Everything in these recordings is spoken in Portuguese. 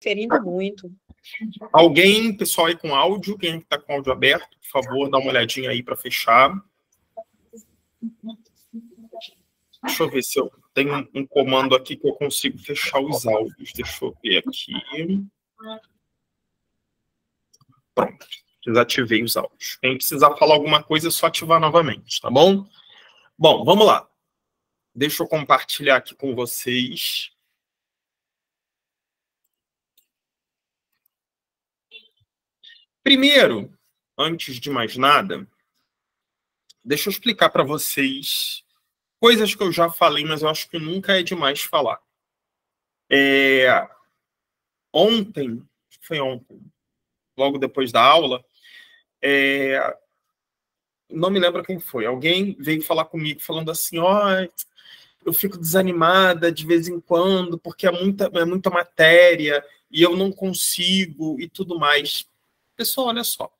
Ferindo muito. Alguém, pessoal aí com áudio, quem está com áudio aberto, por favor, dá uma olhadinha aí para fechar. Deixa eu ver se eu tenho um comando aqui que eu consigo fechar os áudios. Deixa eu ver aqui. Pronto, desativei os áudios. Quem precisar falar alguma coisa, é só ativar novamente, tá bom? Bom, vamos lá. Deixa eu compartilhar aqui com vocês. Primeiro, antes de mais nada, deixa eu explicar para vocês coisas que eu já falei, mas eu acho que nunca é demais falar. Ontem, logo depois da aula, não me lembro quem foi. Alguém veio falar comigo falando assim, eu fico desanimada de vez em quando, porque é muita matéria e eu não consigo e tudo mais. Pessoal, olha só.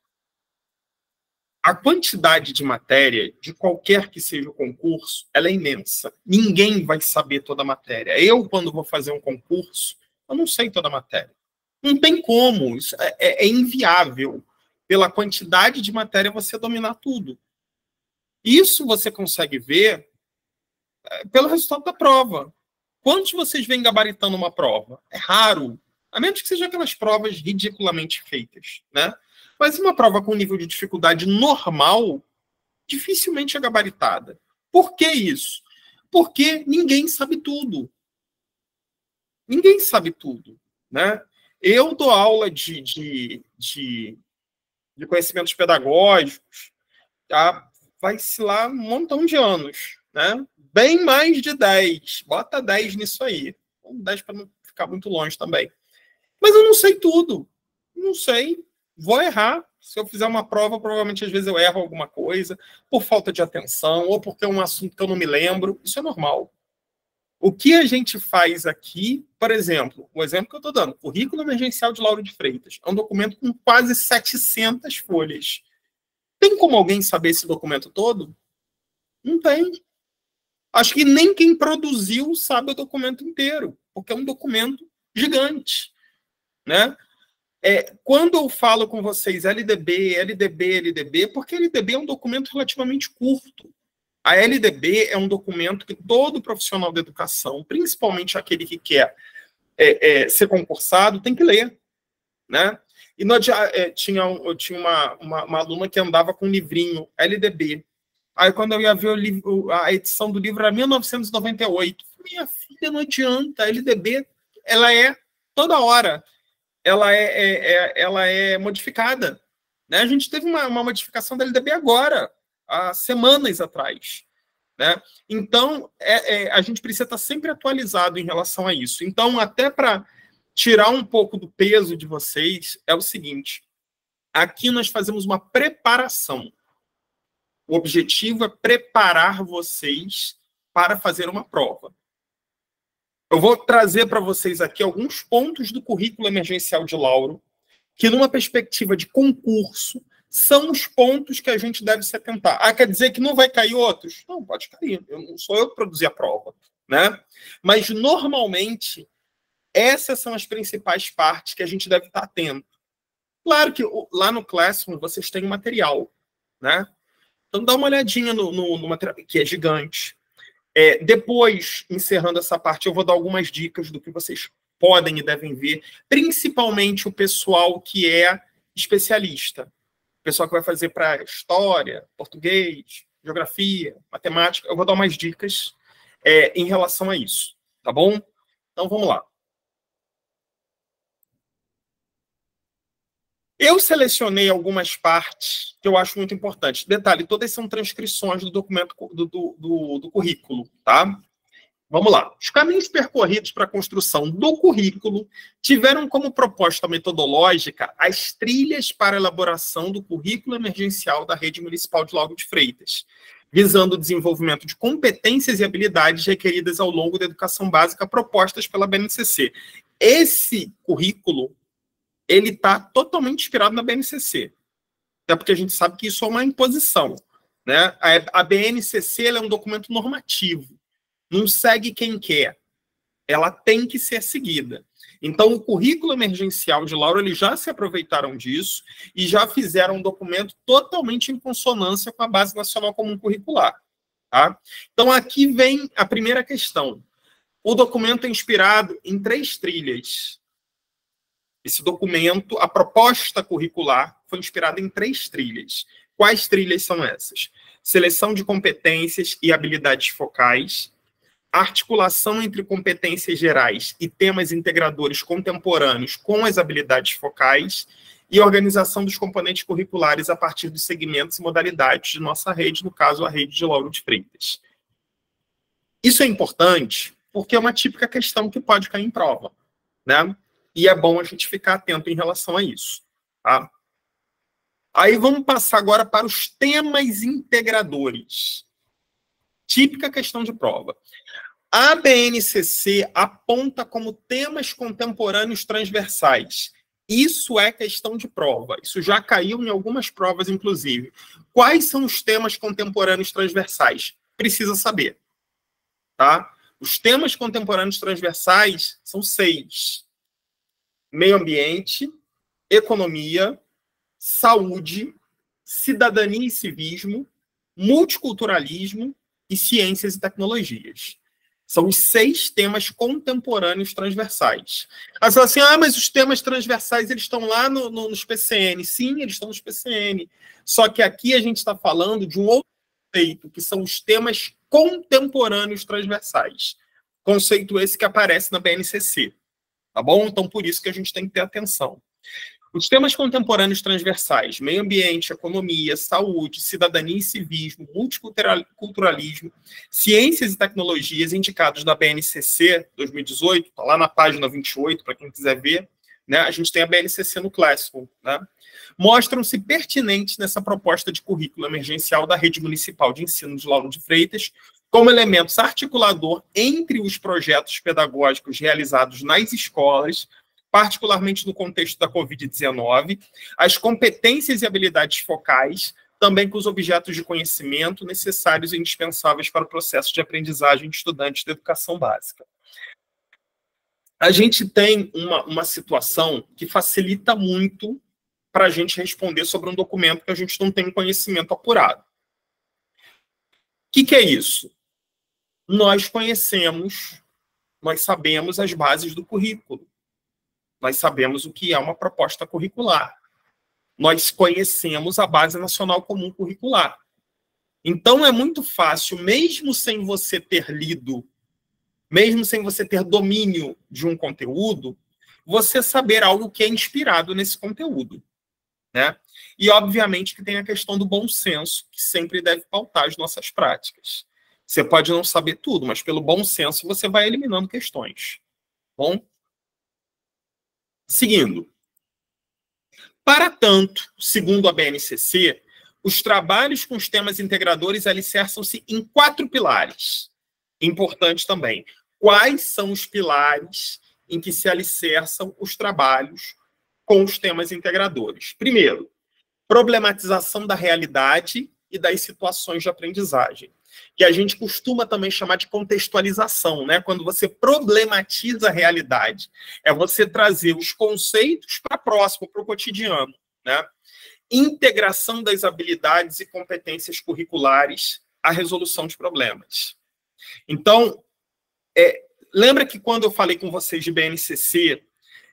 A quantidade de matéria, de qualquer que seja o concurso, ela é imensa. Ninguém vai saber toda a matéria. Eu, quando vou fazer um concurso, eu não sei toda a matéria. Não tem como. Isso é inviável. Pela quantidade de matéria, você dominar tudo. Isso você consegue ver pelo resultado da prova. Quantos vocês vêm gabaritando uma prova? É raro. A menos que sejam aquelas provas ridiculamente feitas, né? Mas uma prova com nível de dificuldade normal, dificilmente é gabaritada. Por que isso? Porque ninguém sabe tudo. Ninguém sabe tudo, né? Eu dou aula de conhecimentos pedagógicos, tá? Vai-se lá um montão de anos, né? Bem mais de 10. Bota 10 nisso aí. 10 para não ficar muito longe também. Mas eu não sei tudo. Não sei. Vou errar. Se eu fizer uma prova, provavelmente às vezes eu erro alguma coisa, por falta de atenção, ou porque é um assunto que eu não me lembro. Isso é normal. O que a gente faz aqui, por exemplo, o exemplo que eu estou dando, Currículo Emergencial de Lauro de Freitas, é um documento com quase 700 folhas. Tem como alguém saber esse documento todo? Não tem. Acho que nem quem produziu sabe o documento inteiro, porque é um documento gigante, né? Quando eu falo com vocês LDB, porque LDB é um documento relativamente curto. A LDB é um documento que todo profissional da educação, principalmente aquele que quer ser concursado, tem que ler, né? E eu tinha uma aluna que andava com um livrinho, LDB. Aí, quando eu ia ver a edição do livro, era 1998. Minha filha, não adianta, a LDB, ela é toda hora. Ela é modificada. Né? A gente teve uma modificação da LDB agora, há semanas atrás. Né? Então, a gente precisa estar sempre atualizado em relação a isso. Então, até para tirar um pouco do peso de vocês, é o seguinte, aqui nós fazemos uma preparação. O objetivo é preparar vocês para fazer uma prova. Eu vou trazer para vocês aqui alguns pontos do currículo emergencial de Lauro, que numa perspectiva de concurso, são os pontos que a gente deve se atentar. Quer dizer que não vai cair outros? Não, pode cair. Não sou eu que produzi a prova. Né? Mas, normalmente, essas são as principais partes que a gente deve estar atento. Claro que lá no Classroom vocês têm material. Né? Então, dá uma olhadinha no material, que é gigante. Depois, encerrando essa parte, eu vou dar algumas dicas do que vocês podem e devem ver, principalmente o pessoal que é especialista. O pessoal que vai fazer para história, português, geografia, matemática. Eu vou dar umas dicas em relação a isso, tá bom? Então, vamos lá. Eu selecionei algumas partes que eu acho muito importantes. Detalhe, todas são transcrições do documento do currículo, tá? Vamos lá. Os caminhos percorridos para a construção do currículo tiveram como proposta metodológica as trilhas para a elaboração do currículo emergencial da Rede Municipal de Lauro de Freitas, visando o desenvolvimento de competências e habilidades requeridas ao longo da educação básica propostas pela BNCC. Esse currículo ele está totalmente inspirado na BNCC. Até porque a gente sabe que isso é uma imposição. Né? A BNCC ela é um documento normativo. Não segue quem quer. Ela tem que ser seguida. Então, o currículo emergencial de Lauro, eles já se aproveitaram disso e já fizeram um documento totalmente em consonância com a Base Nacional Comum Curricular. Tá? Então, aqui vem a primeira questão. O documento é inspirado em 3 trilhas. Esse documento, a proposta curricular, foi inspirada em 3 trilhas. Quais trilhas são essas? Seleção de competências e habilidades focais, articulação entre competências gerais e temas integradores contemporâneos com as habilidades focais e organização dos componentes curriculares a partir dos segmentos e modalidades de nossa rede, no caso, a rede de Lauro de Freitas. Isso é importante porque é uma típica questão que pode cair em prova, né? E é bom a gente ficar atento em relação a isso, tá? Aí vamos passar agora para os temas integradores. Típica questão de prova. A BNCC aponta como temas contemporâneos transversais. Isso é questão de prova. Isso já caiu em algumas provas, inclusive. Quais são os temas contemporâneos transversais? Precisa saber. Tá? Os temas contemporâneos transversais são 6. Meio ambiente, economia, saúde, cidadania e civismo, multiculturalismo e ciências e tecnologias. São os 6 temas contemporâneos transversais. Aí você fala assim, mas os temas transversais eles estão lá nos PCN. Sim, eles estão nos PCN. Só que aqui a gente está falando de um outro conceito, que são os temas contemporâneos transversais. Conceito esse que aparece na BNCC. Tá bom? Então, por isso que a gente tem que ter atenção. Os temas contemporâneos transversais, meio ambiente, economia, saúde, cidadania e civismo, multiculturalismo, ciências e tecnologias indicados na BNCC 2018, está lá na página 28, para quem quiser ver, né? A gente tem a BNCC no Classroom, né? Mostram-se pertinentes nessa proposta de currículo emergencial da Rede Municipal de Ensino de Lauro de Freitas, como elementos articulador entre os projetos pedagógicos realizados nas escolas, particularmente no contexto da Covid-19, as competências e habilidades focais, também com os objetos de conhecimento necessários e indispensáveis para o processo de aprendizagem de estudantes da educação básica. A gente tem uma situação que facilita muito para a gente responder sobre um documento que a gente não tem conhecimento apurado. O que é isso? Nós conhecemos, nós sabemos as bases do currículo. Nós sabemos o que é uma proposta curricular. Nós conhecemos a Base Nacional Comum Curricular. Então, é muito fácil, mesmo sem você ter lido, mesmo sem você ter domínio de um conteúdo, você saber algo que é inspirado nesse conteúdo, né? E, obviamente, que tem a questão do bom senso, que sempre deve pautar as nossas práticas. Você pode não saber tudo, mas pelo bom senso você vai eliminando questões. Bom? Seguindo. Para tanto, segundo a BNCC, os trabalhos com os temas integradores alicerçam-se em 4 pilares. Importante também. Quais são os pilares em que se alicerçam os trabalhos com os temas integradores? Primeiro, problematização da realidade e das situações de aprendizagem, que a gente costuma também chamar de contextualização, né? Quando você problematiza a realidade, é você trazer os conceitos para próximo, para o cotidiano, né? Integração das habilidades e competências curriculares à resolução de problemas. Então, lembra que quando eu falei com vocês de BNCC,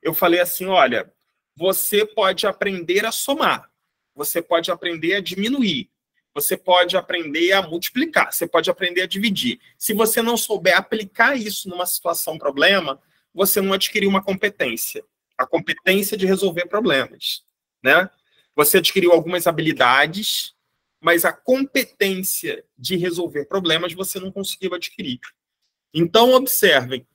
eu falei assim, olha, você pode aprender a somar, você pode aprender a diminuir, você pode aprender a multiplicar, você pode aprender a dividir. Se você não souber aplicar isso numa situação problema, você não adquiriu uma competência. A competência de resolver problemas, né? Você adquiriu algumas habilidades, mas a competência de resolver problemas você não conseguiu adquirir. Então, observem,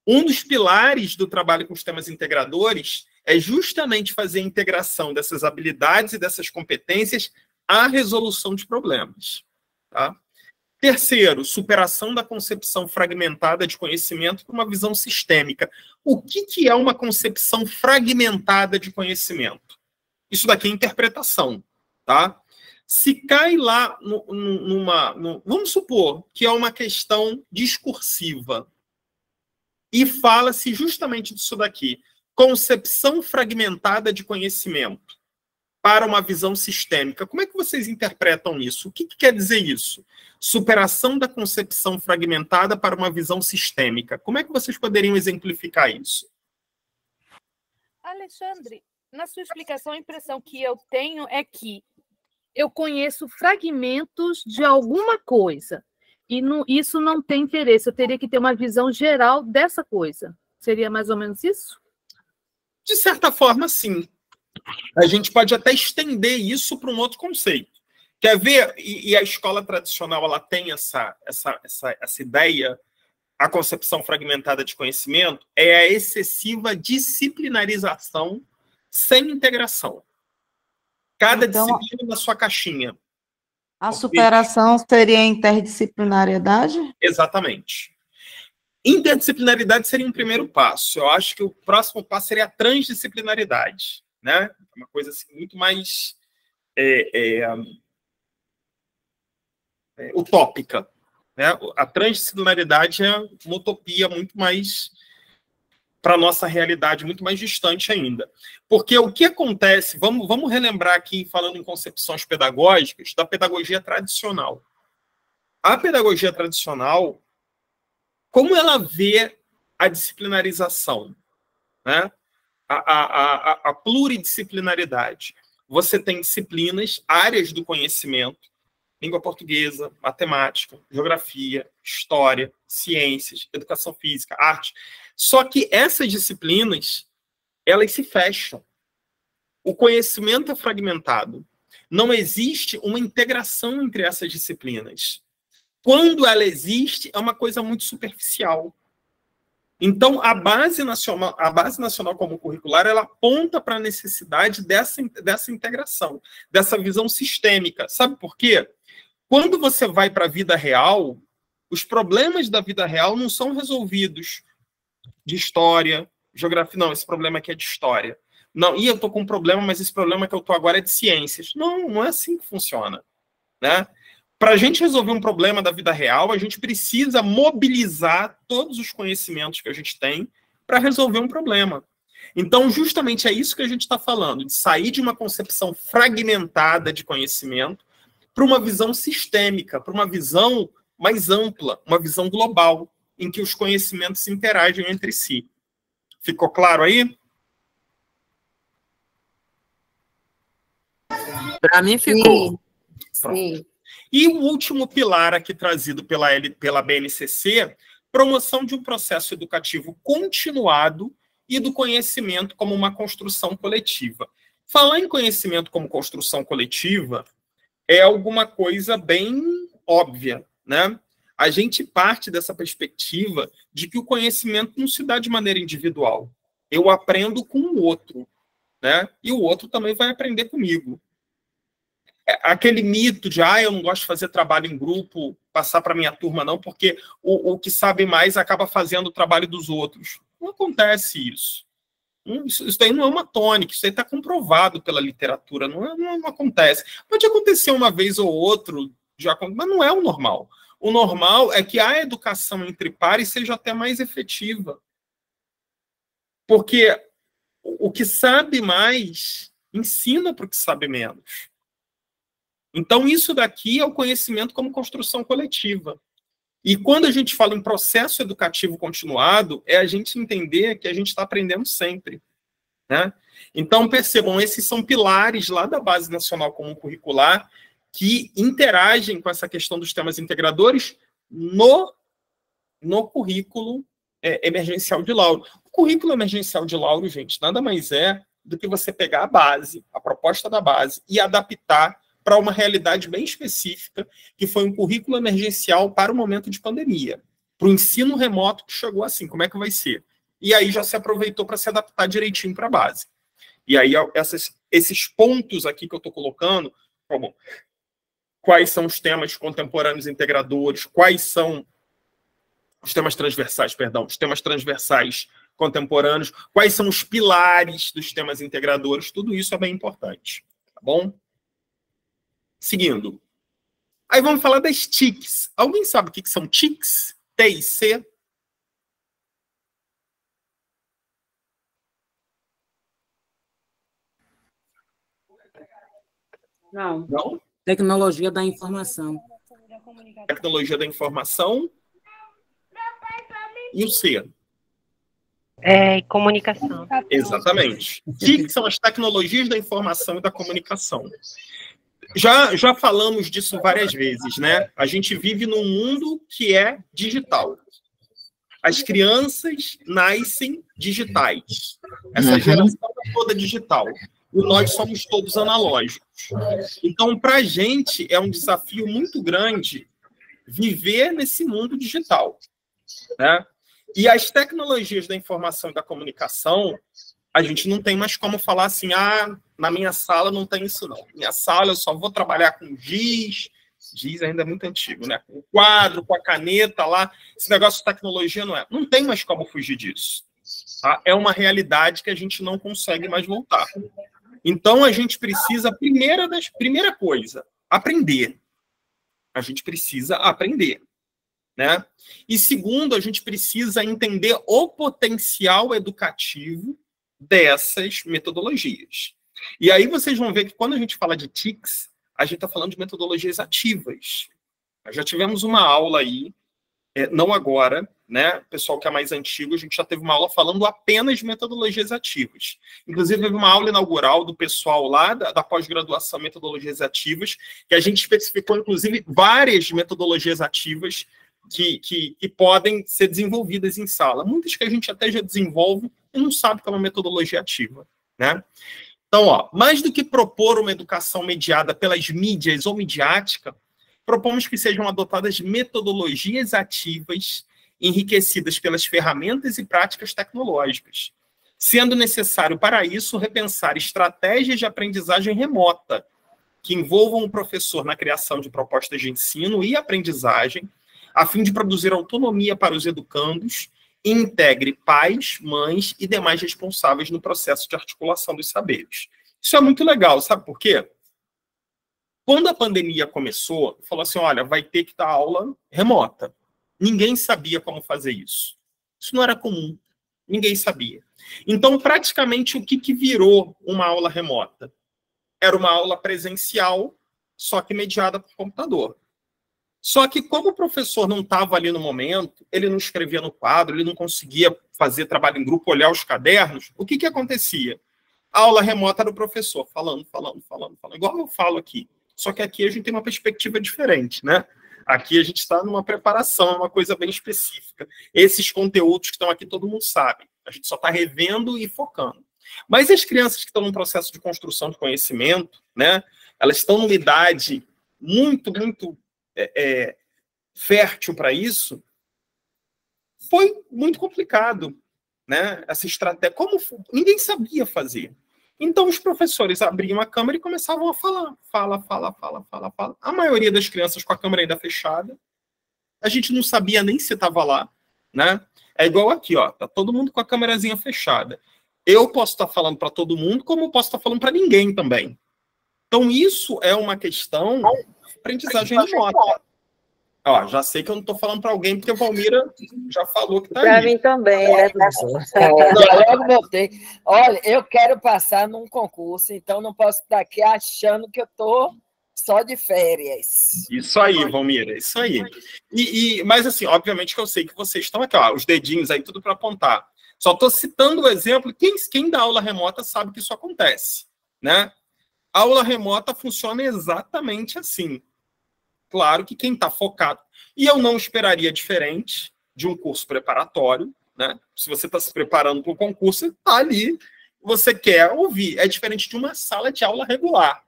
um dos pilares do trabalho com os temas integradores é justamente fazer a integração dessas habilidades e dessas competências à resolução de problemas. Tá? Terceiro, superação da concepção fragmentada de conhecimento para uma visão sistêmica. O que é uma concepção fragmentada de conhecimento? Isso daqui é interpretação. Tá? Se cai lá vamos supor que é uma questão discursiva. e fala-se justamente disso daqui. Concepção fragmentada de conhecimento para uma visão sistêmica. Como é que vocês interpretam isso? O que quer dizer isso? Superação da concepção fragmentada para uma visão sistêmica. Como é que vocês poderiam exemplificar isso? Alexandre, na sua explicação, a impressão que eu tenho é que eu conheço fragmentos de alguma coisa e isso não tem interesse. Eu teria que ter uma visão geral dessa coisa. Seria mais ou menos isso? De certa forma, sim. A gente pode até estender isso para um outro conceito. Quer ver? E a escola tradicional ela tem essa ideia, a concepção fragmentada de conhecimento, é a excessiva disciplinarização sem integração. Cada disciplina na sua caixinha. A superação seria a interdisciplinariedade? Exatamente. Interdisciplinaridade seria um primeiro passo. Eu acho que o próximo passo seria a transdisciplinaridade, né? Uma coisa assim, muito mais utópica, né? A transdisciplinaridade é uma utopia muito mais para a nossa realidade, muito mais distante ainda. Porque o que acontece, vamos relembrar aqui, falando em concepções pedagógicas, da pedagogia tradicional. A pedagogia tradicional, como ela vê a disciplinarização, né? A pluridisciplinaridade. Você tem disciplinas, áreas do conhecimento, língua portuguesa, matemática, geografia, história, ciências, educação física, arte. Só que essas disciplinas, elas se fecham. O conhecimento é fragmentado. Não existe uma integração entre essas disciplinas. Quando ela existe, é uma coisa muito superficial. Então, a Base Nacional Comum Curricular, ela aponta para a necessidade dessa integração, dessa visão sistêmica. Sabe por quê? Quando você vai para a vida real, os problemas da vida real não são resolvidos de história, geografia. Não, esse problema aqui é de história. Não, eu estou com um problema, mas esse problema que eu estou agora é de ciências. Não, não é assim que funciona, né? Para a gente resolver um problema da vida real, a gente precisa mobilizar todos os conhecimentos que a gente tem para resolver um problema. Então, justamente é isso que a gente está falando, de sair de uma concepção fragmentada de conhecimento para uma visão sistêmica, para uma visão mais ampla, uma visão global, em que os conhecimentos se interagem entre si. Ficou claro aí? Para mim ficou. Sim. E o último pilar aqui trazido pela BNCC, promoção de um processo educativo continuado e do conhecimento como uma construção coletiva. Falar em conhecimento como construção coletiva é alguma coisa bem óbvia, né? A gente parte dessa perspectiva de que o conhecimento não se dá de maneira individual. Eu aprendo com o outro, né? E o outro também vai aprender comigo. Aquele mito de, eu não gosto de fazer trabalho em grupo, passar para minha turma, não, porque o que sabe mais acaba fazendo o trabalho dos outros. Não acontece isso. Isso daí não é uma tônica, isso daí está comprovado pela literatura, não acontece. Pode acontecer uma vez ou outro, mas não é o normal. O normal é que a educação entre pares seja até mais efetiva. Porque o que sabe mais ensina para o que sabe menos. Então, isso daqui é o conhecimento como construção coletiva. E quando a gente fala em processo educativo continuado, é a gente entender que a gente está aprendendo sempre, né? Então, percebam, esses são pilares lá da Base Nacional Comum Curricular que interagem com essa questão dos temas integradores no currículo emergencial de Lauro. O currículo emergencial de Lauro, gente, nada mais é do que você pegar a base, a proposta da base, e adaptar para uma realidade bem específica, que foi um currículo emergencial para o momento de pandemia, para o ensino remoto que chegou assim, como é que vai ser? E aí já se aproveitou para se adaptar direitinho para a base. E aí esses pontos aqui que eu estou colocando, como quais são os temas contemporâneos integradores, quais são os temas transversais, os temas transversais contemporâneos, quais são os pilares dos temas integradores, tudo isso é bem importante, tá bom? Seguindo. Aí vamos falar das TICs. Alguém sabe o que são TICs? T e C? Não. Não? Tecnologia da informação. Tecnologia da informação. E o C? Comunicação. Exatamente. O que são as tecnologias da informação e da comunicação? Já falamos disso várias vezes, né? A gente vive num mundo que é digital. As crianças nascem digitais. Essa geração é toda digital. E nós somos todos analógicos. Então, para a gente, é um desafio muito grande viver nesse mundo digital, né? E as tecnologias da informação e da comunicação, a gente não tem mais como falar assim, na minha sala não tem isso não. Minha sala eu só vou trabalhar com giz ainda é muito antigo, né? Com o quadro, com a caneta lá, esse negócio de tecnologia não é. Não tem mais como fugir disso. Tá? É uma realidade que a gente não consegue mais voltar. Então, a gente precisa, primeira coisa, aprender. A gente precisa aprender, né? E segundo, a gente precisa entender o potencial educativo dessas metodologias. E aí vocês vão ver que quando a gente fala de TICs, a gente está falando de metodologias ativas. Nós já tivemos uma aula aí, não agora, né? Pessoal que é mais antigo, a gente já teve uma aula falando apenas de metodologias ativas. Inclusive, teve uma aula inaugural do pessoal lá da pós-graduação Metodologias Ativas, que a gente especificou, inclusive, várias metodologias ativas que podem ser desenvolvidas em sala. Muitas que a gente até já desenvolve e não sabe que é uma metodologia ativa, né? Então, mais do que propor uma educação mediada pelas mídias ou midiática, propomos que sejam adotadas metodologias ativas enriquecidas pelas ferramentas e práticas tecnológicas, sendo necessário, para isso, repensar estratégias de aprendizagem remota que envolvam o professor na criação de propostas de ensino e aprendizagem, a fim de produzir autonomia para os educandos e integre pais, mães e demais responsáveis no processo de articulação dos saberes. Isso é muito legal, sabe por quê? Quando a pandemia começou, falou assim, olha, vai ter que dar aula remota. Ninguém sabia como fazer isso. Isso não era comum. Ninguém sabia. Então, praticamente, o que virou uma aula remota? Era uma aula presencial, só que mediada por computador. Só que, como o professor não estava ali no momento, ele não escrevia no quadro, ele não conseguia fazer trabalho em grupo, olhar os cadernos, o que acontecia? A aula remota era o professor falando, igual eu falo aqui. Só que aqui a gente tem uma perspectiva diferente, né? Aqui a gente está numa preparação, uma coisa bem específica. Esses conteúdos que estão aqui, todo mundo sabe. A gente só está revendo e focando. Mas as crianças que estão num processo de construção de conhecimento, né? Elas estão numa idade muito fértil para isso, foi muito complicado, né? Essa estratégia, ninguém sabia fazer. Então, os professores abriam a câmera e começavam a falar. Fala. A maioria das crianças com a câmera ainda fechada. A gente não sabia nem se estava lá, né? É igual aqui, ó. Tá todo mundo com a câmerazinha fechada. Eu posso estar falando para todo mundo, como eu posso estar falando para ninguém também. Então, isso é uma questão de aprendizagem remota. Ó, já sei que eu não estou falando para alguém, porque a Valmira já falou que está aí. Para mim também, né, professor? Logo voltei. Olha, eu quero passar num concurso, então não posso estar aqui achando que eu estou só de férias. Isso aí, Valmira, isso aí. Mas, assim, obviamente que eu sei que vocês estão aqui, ó, os dedinhos aí, tudo para apontar. Só estou citando o exemplo. Quem dá aula remota sabe que isso acontece, né? A aula remota funciona exatamente assim. Claro que quem está focado... E eu não esperaria diferente de um curso preparatório, né? Se você está se preparando para o concurso, você está ali, você quer ouvir. É diferente de uma sala de aula regular,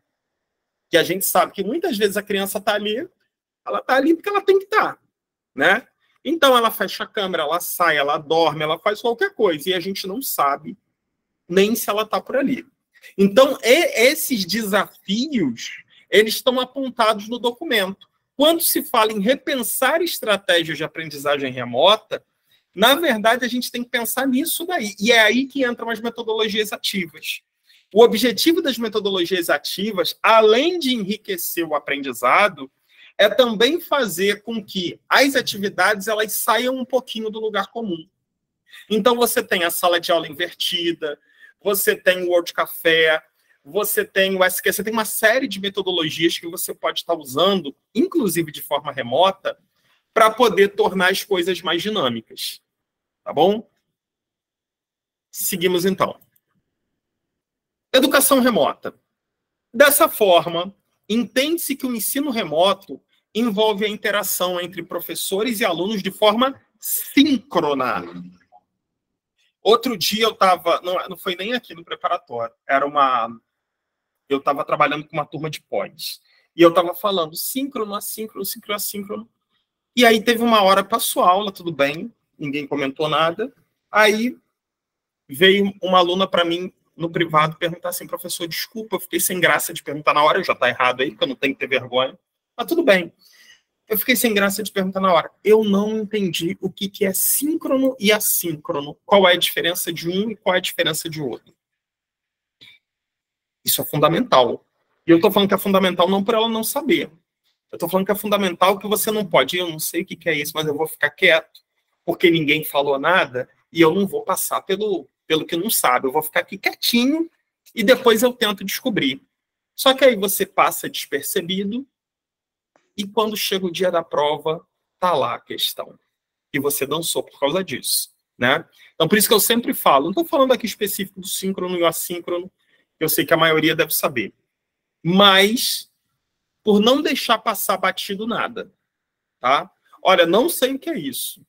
que a gente sabe que muitas vezes a criança está ali, ela está ali porque ela tem que estar, né? Então, ela fecha a câmera, ela sai, ela dorme, ela faz qualquer coisa, e a gente não sabe nem se ela está por ali. Então, esses desafios, eles estão apontados no documento. Quando se fala em repensar estratégias de aprendizagem remota, na verdade, a gente tem que pensar nisso daí. E é aí que entram as metodologias ativas. O objetivo das metodologias ativas, além de enriquecer o aprendizado, é também fazer com que as atividades elas saiam um pouquinho do lugar comum. Então, você tem a sala de aula invertida, você tem o World Café, você tem o SQ, você tem uma série de metodologias que você pode estar usando, inclusive de forma remota, para poder tornar as coisas mais dinâmicas. Tá bom? Seguimos então. Educação remota. Dessa forma, entende-se que o ensino remoto envolve a interação entre professores e alunos de forma síncrona. Outro dia eu estava, não foi nem aqui no preparatório, eu estava trabalhando com uma turma de pós, e eu estava falando síncrono, assíncrono, síncrono, assíncrono, e aí teve uma hora, passou a aula, tudo bem, ninguém comentou nada, aí veio uma aluna para mim, no privado, perguntar assim, professor, desculpa, eu fiquei sem graça de perguntar na hora, já está errado aí, porque eu não tenho que ter vergonha, mas tudo bem. Eu fiquei sem graça de perguntar na hora. Eu não entendi o que é síncrono e assíncrono. Qual é a diferença de um e qual é a diferença de outro. Isso é fundamental. E eu estou falando que é fundamental não por ela não saber. Eu estou falando que é fundamental que você não pode. Eu não sei o que é isso, mas eu vou ficar quieto, porque ninguém falou nada, e eu não vou passar pelo que não sabe. Eu vou ficar aqui quietinho e depois eu tento descobrir. Só que aí você passa despercebido, e quando chega o dia da prova, tá lá a questão. E você dançou por causa disso, né? Então, por isso que eu sempre falo, não estou falando aqui específico do síncrono e o assíncrono, eu sei que a maioria deve saber. Mas, por não deixar passar batido nada, tá? Olha, não sei o que é isso.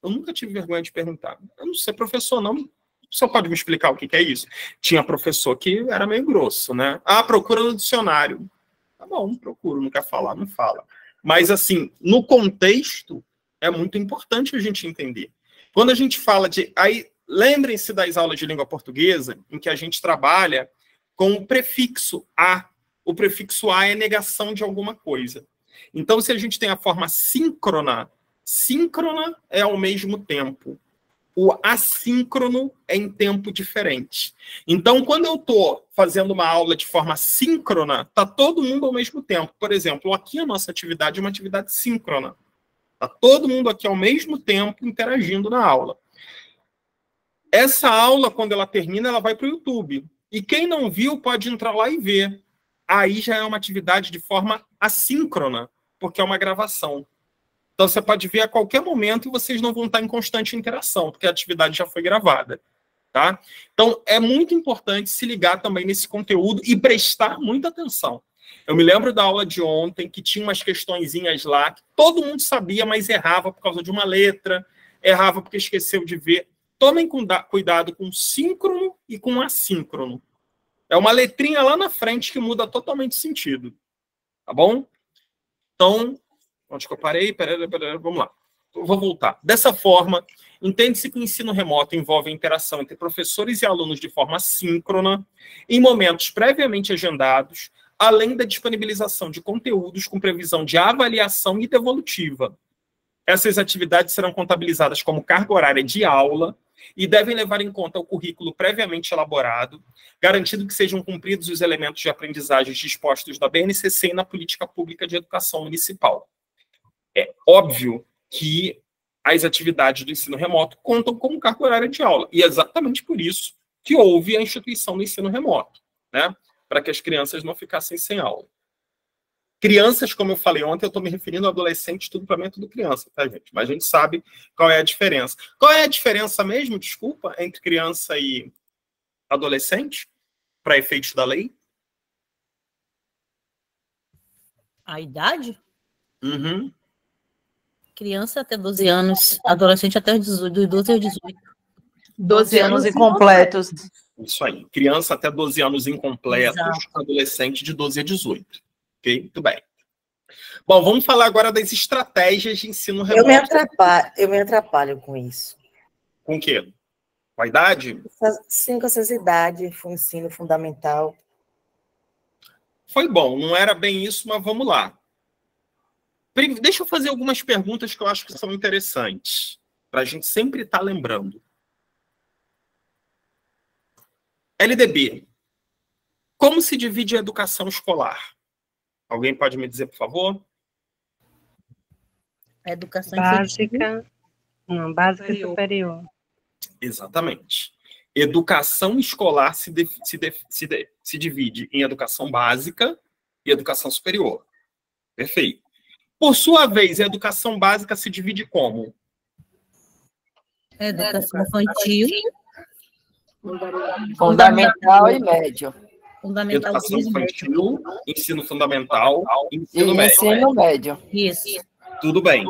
Eu nunca tive vergonha de perguntar. Eu não sei, professor, não. O senhor pode me explicar o que é isso? Tinha professor que era meio grosso, né? Ah, procura no dicionário. Tá bom, procuro, não quer falar, não fala. Mas, assim, no contexto, é muito importante a gente entender. Quando a gente fala de... Aí, lembrem-se das aulas de língua portuguesa, em que a gente trabalha com o prefixo a. O prefixo a é negação de alguma coisa. Então, se a gente tem a forma síncrona, síncrona é ao mesmo tempo. O assíncrono é em tempo diferente. Então, quando eu estou fazendo uma aula de forma síncrona, está todo mundo ao mesmo tempo. Por exemplo, aqui a nossa atividade é uma atividade síncrona. Está todo mundo aqui ao mesmo tempo interagindo na aula. Essa aula, quando ela termina, ela vai para o YouTube. E quem não viu pode entrar lá e ver. Aí já é uma atividade de forma assíncrona, porque é uma gravação. Então, você pode ver a qualquer momento e vocês não vão estar em constante interação, porque a atividade já foi gravada. Tá? Então, é muito importante se ligar também nesse conteúdo e prestar muita atenção. Eu me lembro da aula de ontem, que tinha umas questõezinhas lá, que todo mundo sabia, mas errava por causa de uma letra, errava porque esqueceu de ver. Tomem cuidado com síncrono e com assíncrono. É uma letrinha lá na frente que muda totalmente o sentido. Tá bom? Então... Onde que eu parei? Pera, vamos lá. Eu vou voltar. Dessa forma, entende-se que o ensino remoto envolve a interação entre professores e alunos de forma síncrona, em momentos previamente agendados, além da disponibilização de conteúdos com previsão de avaliação e devolutiva. Essas atividades serão contabilizadas como carga horária de aula e devem levar em conta o currículo previamente elaborado, garantindo que sejam cumpridos os elementos de aprendizagem dispostos na BNCC e na Política Pública de Educação Municipal. É óbvio que as atividades do ensino remoto contam como carga horária de aula. E é exatamente por isso que houve a instituição do ensino remoto, né? Para que as crianças não ficassem sem aula. Crianças, como eu falei ontem, eu estou me referindo a adolescentes, tudo para mim é tudo criança, tá, gente? Mas a gente sabe qual é a diferença. Qual é a diferença mesmo, desculpa, entre criança e adolescente, para efeitos da lei? A idade? Uhum. Criança até 12 anos, adolescente até 18, dos 12 aos 18. 12 anos incompletos. Isso aí. Criança até 12 anos incompletos, Exato. Adolescente de 12 a 18. Ok? Muito bem. Bom, vamos falar agora das estratégias de ensino remoto. Eu me atrapalho com isso. Com o quê? Com a idade? Sim, com essas idades, foi ensino fundamental. Foi bom, não era bem isso, mas vamos lá. Deixa eu fazer algumas perguntas que eu acho que são interessantes, para a gente sempre estar lembrando. LDB. Como se divide a educação escolar? Alguém pode me dizer, por favor? A educação Básica, não, básica e superior. Exatamente. Educação escolar se divide em educação básica e educação superior. Perfeito. Por sua vez, a educação básica se divide como? Educação infantil. Fundamental e médio. Fundamental Educação e médio. infantil, ensino fundamental, ensino médio. Ensino médio. Isso. Tudo bem.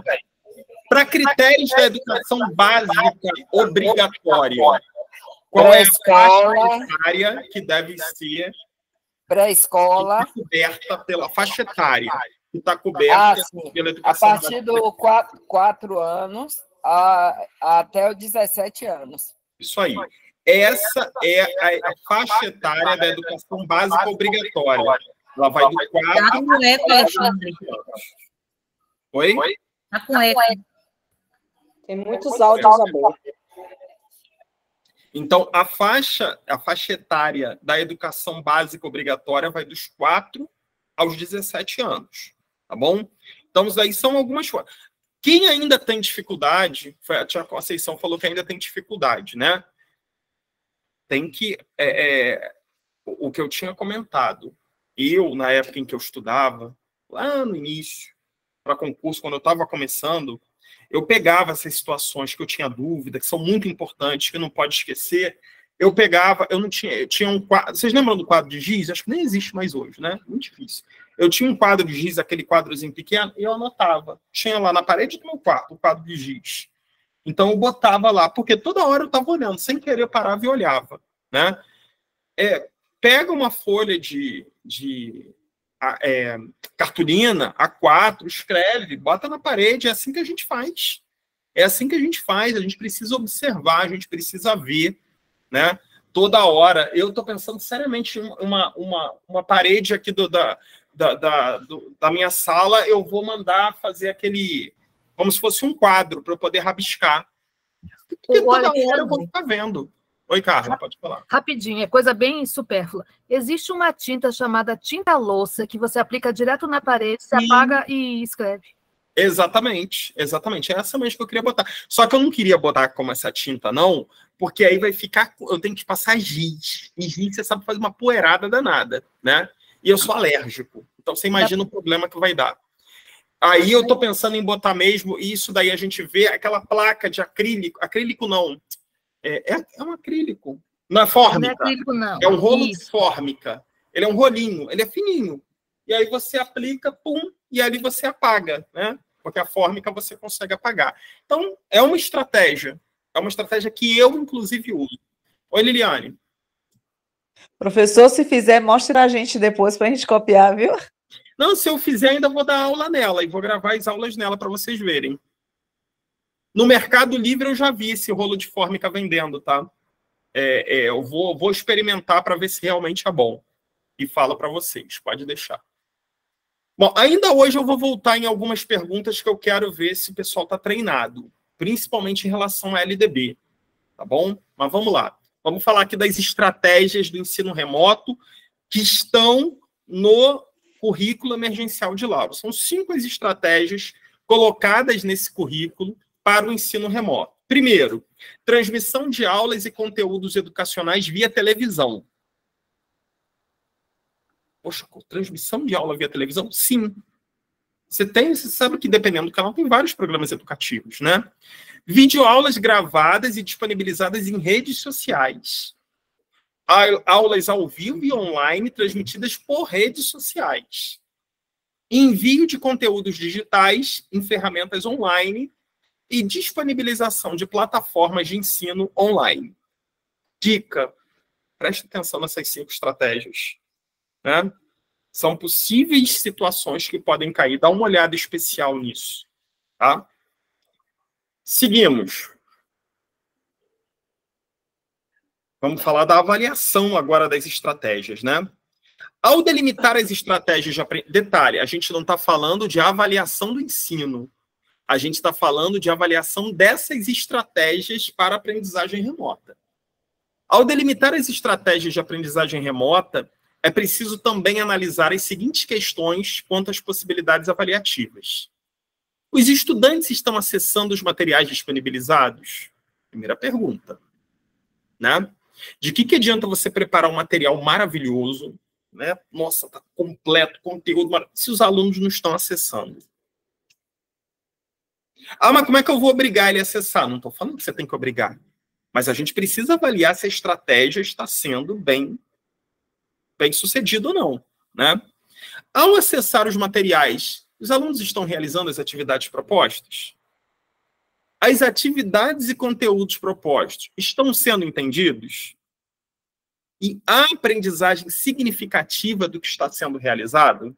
Para critérios da educação básica obrigatória, qual é a faixa etária que deve ser Pré-escola. coberta pela faixa etária? Que está coberta pela A educação partir dos 4 anos até os 17 anos. Isso aí. Essa é a faixa etária da educação básica obrigatória. Ela vai do 4 Tá com eco, Alexandre. Oi? Tá com eco. Tem muitos áudios abertos. Então, a faixa etária da educação básica obrigatória vai dos 4 aos 17 anos. Tá bom? Então, isso daí são algumas coisas. Quem ainda tem dificuldade, a tia Conceição falou que ainda tem dificuldade, né? Tem que... o que eu tinha comentado. Eu, na época em que eu estudava, lá no início, para concurso, quando eu estava começando, eu pegava essas situações que eu tinha dúvida, que são muito importantes, que não pode esquecer. Eu pegava, eu tinha um quadro. Vocês lembram do quadro de giz? Acho que nem existe mais hoje, né? Muito difícil. Eu tinha um quadro de giz, aquele quadrozinho pequeno, e eu anotava. Tinha lá na parede do meu quarto o quadro de giz. Então eu botava lá, porque toda hora eu estava olhando, sem querer eu parava e olhava, né? Pega uma folha de cartolina A4, escreve, bota na parede, é assim que a gente faz. É assim que a gente faz, a gente precisa observar, a gente precisa ver, né? Toda hora. Eu estou pensando seriamente em uma parede aqui da minha sala, eu vou mandar fazer aquele, como se fosse um quadro, para eu poder rabiscar. Porque toda hora eu vou ficar vendo. Oi, Carla, pode falar. Rapidinho, é coisa bem supérflua. Existe uma tinta chamada tinta louça que você aplica direto na parede, você apaga e escreve. Exatamente. É essa mesmo que eu queria botar. Só que eu não queria botar como essa tinta, não, porque aí vai ficar... Eu tenho que passar giz. E giz, você sabe, fazer uma poeirada danada, né? E eu sou alérgico. Então, você imagina o problema que vai dar. Aí eu tô pensando em botar mesmo, e isso daí a gente vê aquela placa de acrílico. Acrílico não. É um acrílico. Não é fórmica. Não é acrílico, não. É um rolo de fórmica. Ele é um rolinho, ele é fininho. E aí você aplica, pum, e ali você apaga, né? Porque a fórmica você consegue apagar. Então, é uma estratégia. É uma estratégia que eu, inclusive, uso. Oi, Liliane. Professor, se fizer, mostre a gente depois para a gente copiar, viu? Não, se eu fizer, ainda vou dar aula nela e vou gravar as aulas nela para vocês verem. No Mercado Livre eu já vi esse rolo de fórmica vendendo, tá? Eu vou experimentar para ver se realmente é bom. E falo para vocês, pode deixar. Bom, ainda hoje eu vou voltar em algumas perguntas que eu quero ver se o pessoal está treinado, principalmente em relação à LDB, tá bom? Mas vamos lá. Vamos falar aqui das estratégias do ensino remoto que estão no currículo emergencial de Lauro. São 5 as estratégias colocadas nesse currículo para o ensino remoto. Primeiro, transmissão de aulas e conteúdos educacionais via televisão. Poxa, transmissão de aula via televisão? Sim. Você sabe que dependendo do canal tem vários programas educativos, né? Videoaulas gravadas e disponibilizadas em redes sociais. Aulas ao vivo e online transmitidas por redes sociais. Envio de conteúdos digitais em ferramentas online e disponibilização de plataformas de ensino online. Dica, preste atenção nessas 5 estratégias. Né? São possíveis situações que podem cair. Dá uma olhada especial nisso. Tá? Seguimos. Vamos falar da avaliação agora das estratégias, né? Ao delimitar as estratégias de detalhe, a gente não está falando de avaliação do ensino. A gente está falando de avaliação dessas estratégias para aprendizagem remota. Ao delimitar as estratégias de aprendizagem remota, é preciso também analisar as seguintes questões quanto às possibilidades avaliativas. Os estudantes estão acessando os materiais disponibilizados? Primeira pergunta. Né? De que adianta você preparar um material maravilhoso, né? Nossa, tá completo, conteúdo maravilhoso, se os alunos não estão acessando? Ah, mas como é que eu vou obrigar ele a acessar? Não estou falando que você tem que obrigar. Mas a gente precisa avaliar se a estratégia está sendo bem sucedida ou não, né? Ao acessar os materiais, os alunos estão realizando as atividades propostas? As atividades e conteúdos propostos estão sendo entendidos? E há aprendizagem significativa do que está sendo realizado?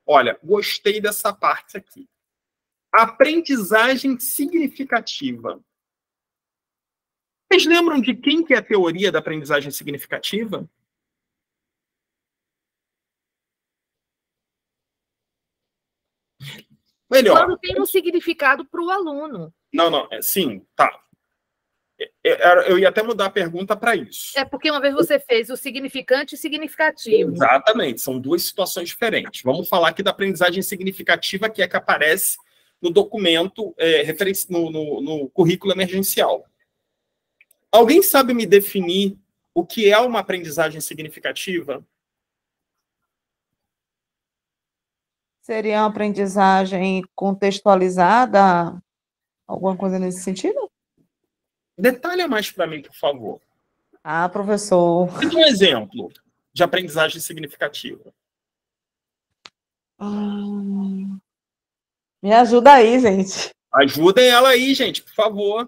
Olha, gostei dessa parte aqui. Aprendizagem significativa. Vocês lembram de quem que é a teoria da aprendizagem significativa? Melhor. Quando tem um significado para o aluno. Não, sim, tá. Eu ia até mudar a pergunta para isso. É porque uma vez você fez o significante e significativo. Exatamente, são duas situações diferentes. Vamos falar aqui da aprendizagem significativa, que é que aparece no documento, no currículo emergencial. Alguém sabe me definir o que é uma aprendizagem significativa? Seria uma aprendizagem contextualizada? Alguma coisa nesse sentido? Detalhe mais para mim, por favor. Ah, professor. Dê um exemplo de aprendizagem significativa. Me ajuda aí, gente. Ajudem ela aí, gente, por favor.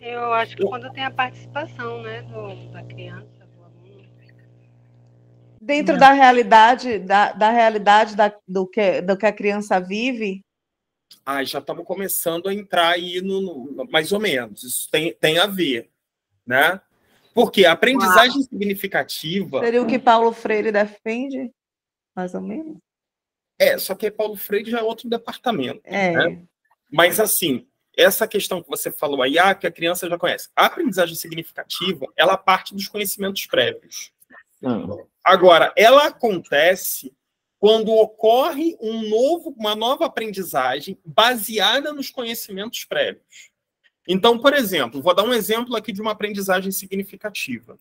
Eu acho que quando tem a participação, né, da criança, do aluno. Dentro da realidade, do que a criança vive. Já estamos começando a entrar aí mais ou menos. Isso tem a ver, né? Porque a aprendizagem significativa... Seria o que Paulo Freire defende, mais ou menos? Só que Paulo Freire já é outro departamento. É. Né? Mas, assim, essa questão que você falou aí, que a criança já conhece. A aprendizagem significativa, ela parte dos conhecimentos prévios. Agora, ela acontece quando ocorre uma nova aprendizagem baseada nos conhecimentos prévios. Então, por exemplo, vou dar um exemplo aqui de uma aprendizagem significativa.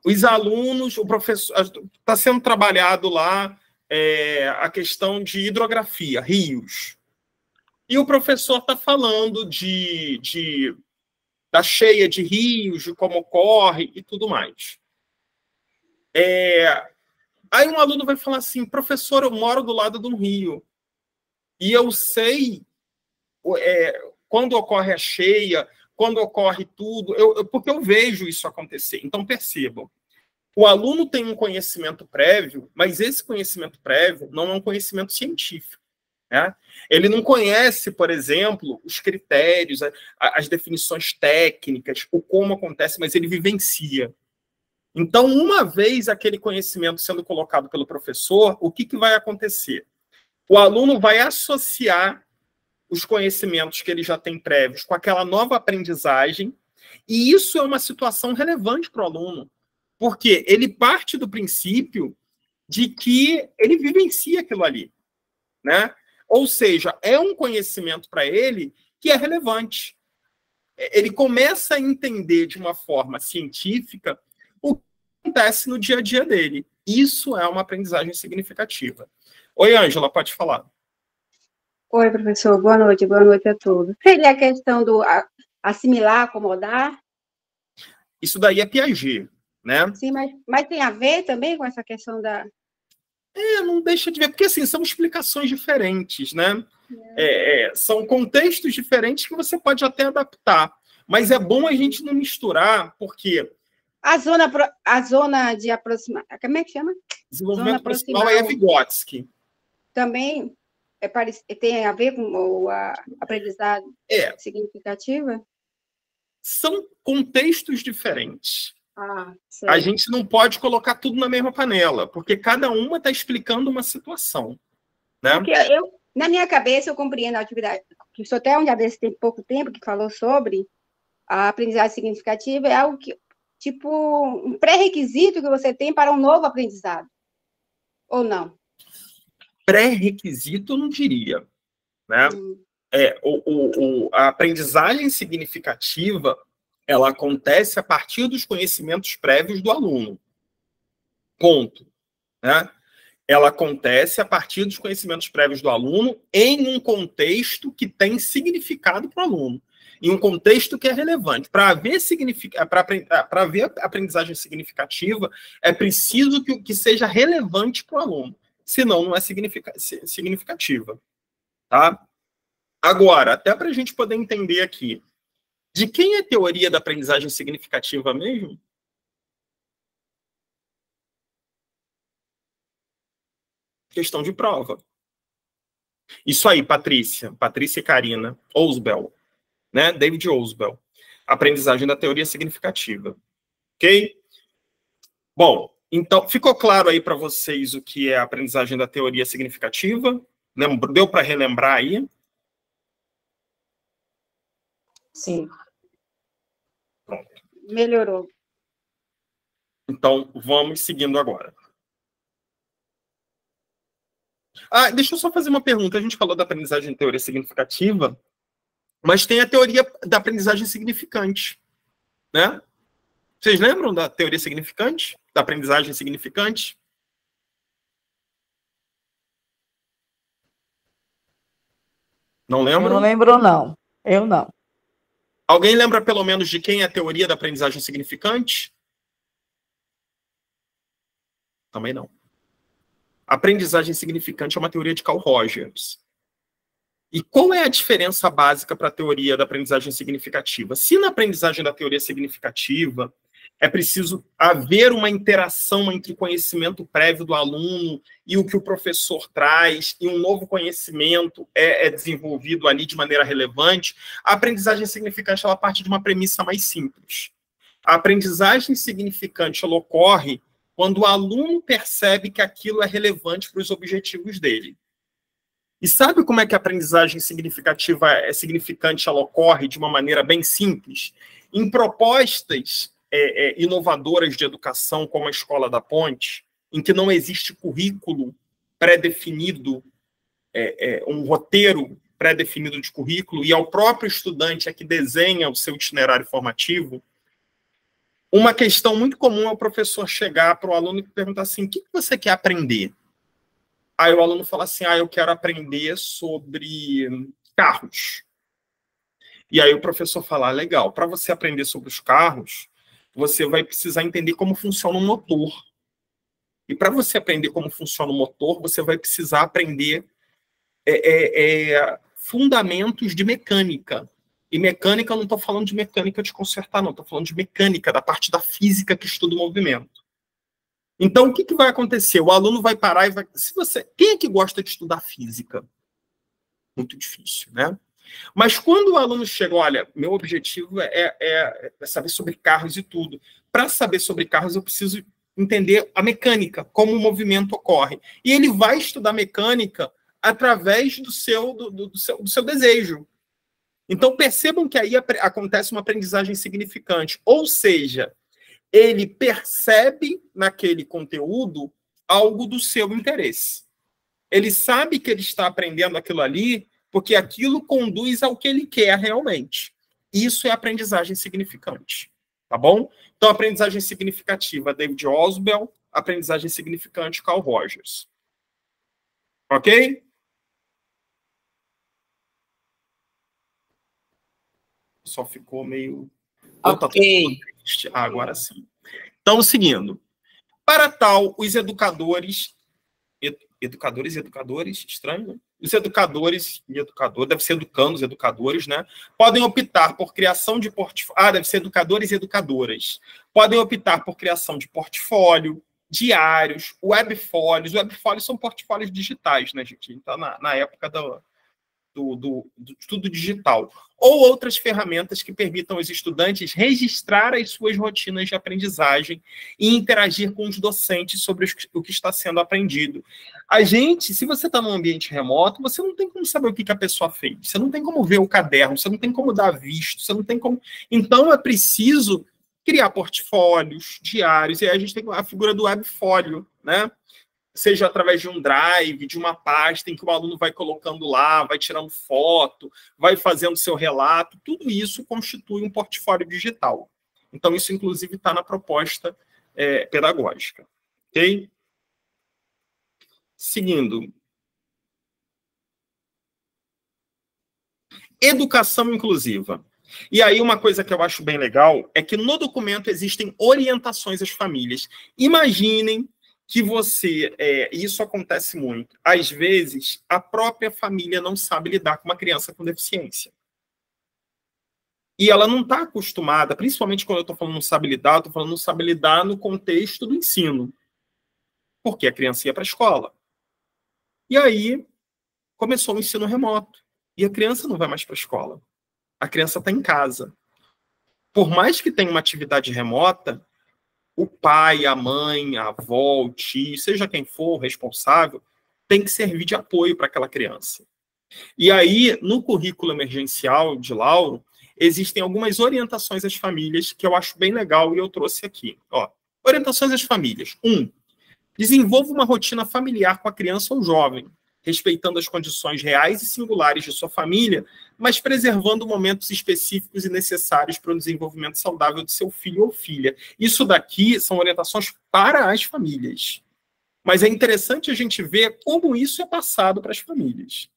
Os alunos, o professor, está sendo trabalhado lá a questão de hidrografia, rios. E o professor está falando da cheia de rios, de como ocorre e tudo mais. Aí um aluno vai falar assim, professor, eu moro do lado de um rio. E eu sei quando ocorre a cheia, quando ocorre tudo, porque eu vejo isso acontecer. Então, percebam, o aluno tem um conhecimento prévio, mas esse conhecimento prévio não é um conhecimento científico. Né? Ele não conhece, por exemplo, os critérios, as definições técnicas, o como acontece, mas ele vivencia. Então, uma vez aquele conhecimento sendo colocado pelo professor, o que vai acontecer? O aluno vai associar os conhecimentos que ele já tem prévios com aquela nova aprendizagem, e isso é uma situação relevante para o aluno, porque ele parte do princípio de que ele vivencia aquilo ali, né? Ou seja, é um conhecimento para ele que é relevante. Ele começa a entender de uma forma científica o que acontece no dia a dia dele. Isso é uma aprendizagem significativa. Oi, Ângela, pode falar. Oi, professor, boa noite a todos. Seria a questão do assimilar, acomodar? Isso daí é Piaget, né? Sim, mas tem a ver também com essa questão da... Não deixa de ver, porque assim, são explicações diferentes, né? São contextos diferentes que você pode até adaptar, mas é bom a gente não misturar, porque... A zona de aproximação, como é que chama? Desenvolvimento proximal é Vygotsky. Também tem a ver com a aprendizagem significativa? São contextos diferentes. Certo. A gente não pode colocar tudo na mesma panela, porque cada uma está explicando uma situação. Né? Porque na minha cabeça, eu compreendo a atividade, que só até um desse tem pouco tempo que falou sobre a aprendizagem significativa, é algo que, tipo, um pré-requisito que você tem para um novo aprendizado. Ou não? Pré-requisito, eu não diria. Né? a aprendizagem significativa, ela acontece a partir dos conhecimentos prévios do aluno. Ponto. Né? Ela acontece a partir dos conhecimentos prévios do aluno em um contexto que tem significado para o aluno, em um contexto que é relevante. Para haver aprendizagem significativa, é preciso que seja relevante para o aluno, senão não é significativa. Tá? Agora, até para a gente poder entender aqui, de quem é a teoria da aprendizagem significativa mesmo? Questão de prova. Isso aí, Patrícia e Karina Ousbel, né? David Ousbel. Aprendizagem da teoria significativa. Ok? Bom, então, ficou claro aí para vocês o que é a aprendizagem da teoria significativa? Deu para relembrar aí? Sim. Pronto. Melhorou. Então, vamos seguindo agora. Deixa eu só fazer uma pergunta. A gente falou da aprendizagem de teoria significativa, mas tem a teoria da aprendizagem significante, né? Vocês lembram da teoria significante? Da aprendizagem significante? Não lembram? Eu não lembro, não. Eu não. Alguém lembra pelo menos de quem é a teoria da aprendizagem significante? Também não. A aprendizagem significante é uma teoria de Carl Rogers. E qual é a diferença básica para a teoria da aprendizagem significativa? Se na aprendizagem da teoria significativa é preciso haver uma interação entre o conhecimento prévio do aluno e o que o professor traz, e um novo conhecimento é desenvolvido ali de maneira relevante, a aprendizagem significante ela parte de uma premissa mais simples. A aprendizagem significante ela ocorre quando o aluno percebe que aquilo é relevante para os objetivos dele. E sabe como é que a aprendizagem significante ela ocorre de uma maneira bem simples? Em propostas inovadoras de educação, como a Escola da Ponte, em que não existe currículo pré-definido, um roteiro pré-definido de currículo, e é o próprio estudante que desenha o seu itinerário formativo. Uma questão muito comum é o professor chegar para o aluno e perguntar assim, o que você quer aprender? Aí o aluno fala assim, eu quero aprender sobre carros. E aí o professor fala, legal, para você aprender sobre os carros, você vai precisar entender como funciona um motor. E para você aprender como funciona o motor, você vai precisar aprender fundamentos de mecânica. E mecânica, eu não estou falando de mecânica de consertar, não. Estou falando de mecânica, da parte da física que estuda o movimento. Então, o que vai acontecer? O aluno vai parar e vai... Quem é que gosta de estudar física? Muito difícil, né? Mas quando o aluno chega, olha, meu objetivo é saber sobre carros e tudo. Para saber sobre carros, eu preciso entender a mecânica, como o movimento ocorre. E ele vai estudar mecânica através do seu desejo. Então, percebam que aí acontece uma aprendizagem significante. Ou seja, ele percebe naquele conteúdo algo do seu interesse. Ele sabe que ele está aprendendo aquilo ali porque aquilo conduz ao que ele quer realmente. Isso é aprendizagem significante. Tá bom? Então, aprendizagem significativa, David Osbel, aprendizagem significante, Carl Rogers. Ok? Só ficou meio... Ok. Agora sim. Então, seguindo. Para tal, os educadores... Educadores e educadores? Estranho, né? Os educadores e educadores, deve ser educandos, educadores, né? Podem optar por criação de portfólio... deve ser educadores e educadoras. Podem optar por criação de portfólio, diários, webfólios. Webfólios são portfólios digitais, né, gente? Então, na época do tudo digital, ou outras ferramentas que permitam aos estudantes registrar as suas rotinas de aprendizagem e interagir com os docentes sobre o que está sendo aprendido. A gente, se você está num ambiente remoto, você não tem como saber o que a pessoa fez, você não tem como ver o caderno, você não tem como dar visto, você não tem como... Então, é preciso criar portfólios, diários, e aí a gente tem a figura do webfólio, né? seja através de um drive, de uma pasta em que o aluno vai colocando lá, vai tirando foto, vai fazendo seu relato, tudo isso constitui um portfólio digital. Então, isso, inclusive, está na proposta pedagógica. Ok? Seguindo. Educação inclusiva. E aí, uma coisa que eu acho bem legal é que no documento existem orientações às famílias. Imaginem que isso acontece muito. Às vezes, a própria família não sabe lidar com uma criança com deficiência. E ela não está acostumada, principalmente quando eu estou falando não sabe lidar, estou falando não sabe lidar no contexto do ensino. Porque a criança ia para a escola. E aí, começou o ensino remoto. E a criança não vai mais para a escola. A criança está em casa. Por mais que tenha uma atividade remota, o pai, a mãe, a avó, o tio, seja quem for o responsável, tem que servir de apoio para aquela criança. E aí, no currículo emergencial de Lauro, existem algumas orientações às famílias que eu acho bem legal e eu trouxe aqui. Ó, orientações às famílias. 1. Desenvolva uma rotina familiar com a criança ou jovem, respeitando as condições reais e singulares de sua família, mas preservando momentos específicos e necessários para o desenvolvimento saudável de seu filho ou filha. Isso daqui são orientações para as famílias. Mas é interessante a gente ver como isso é passado para as famílias.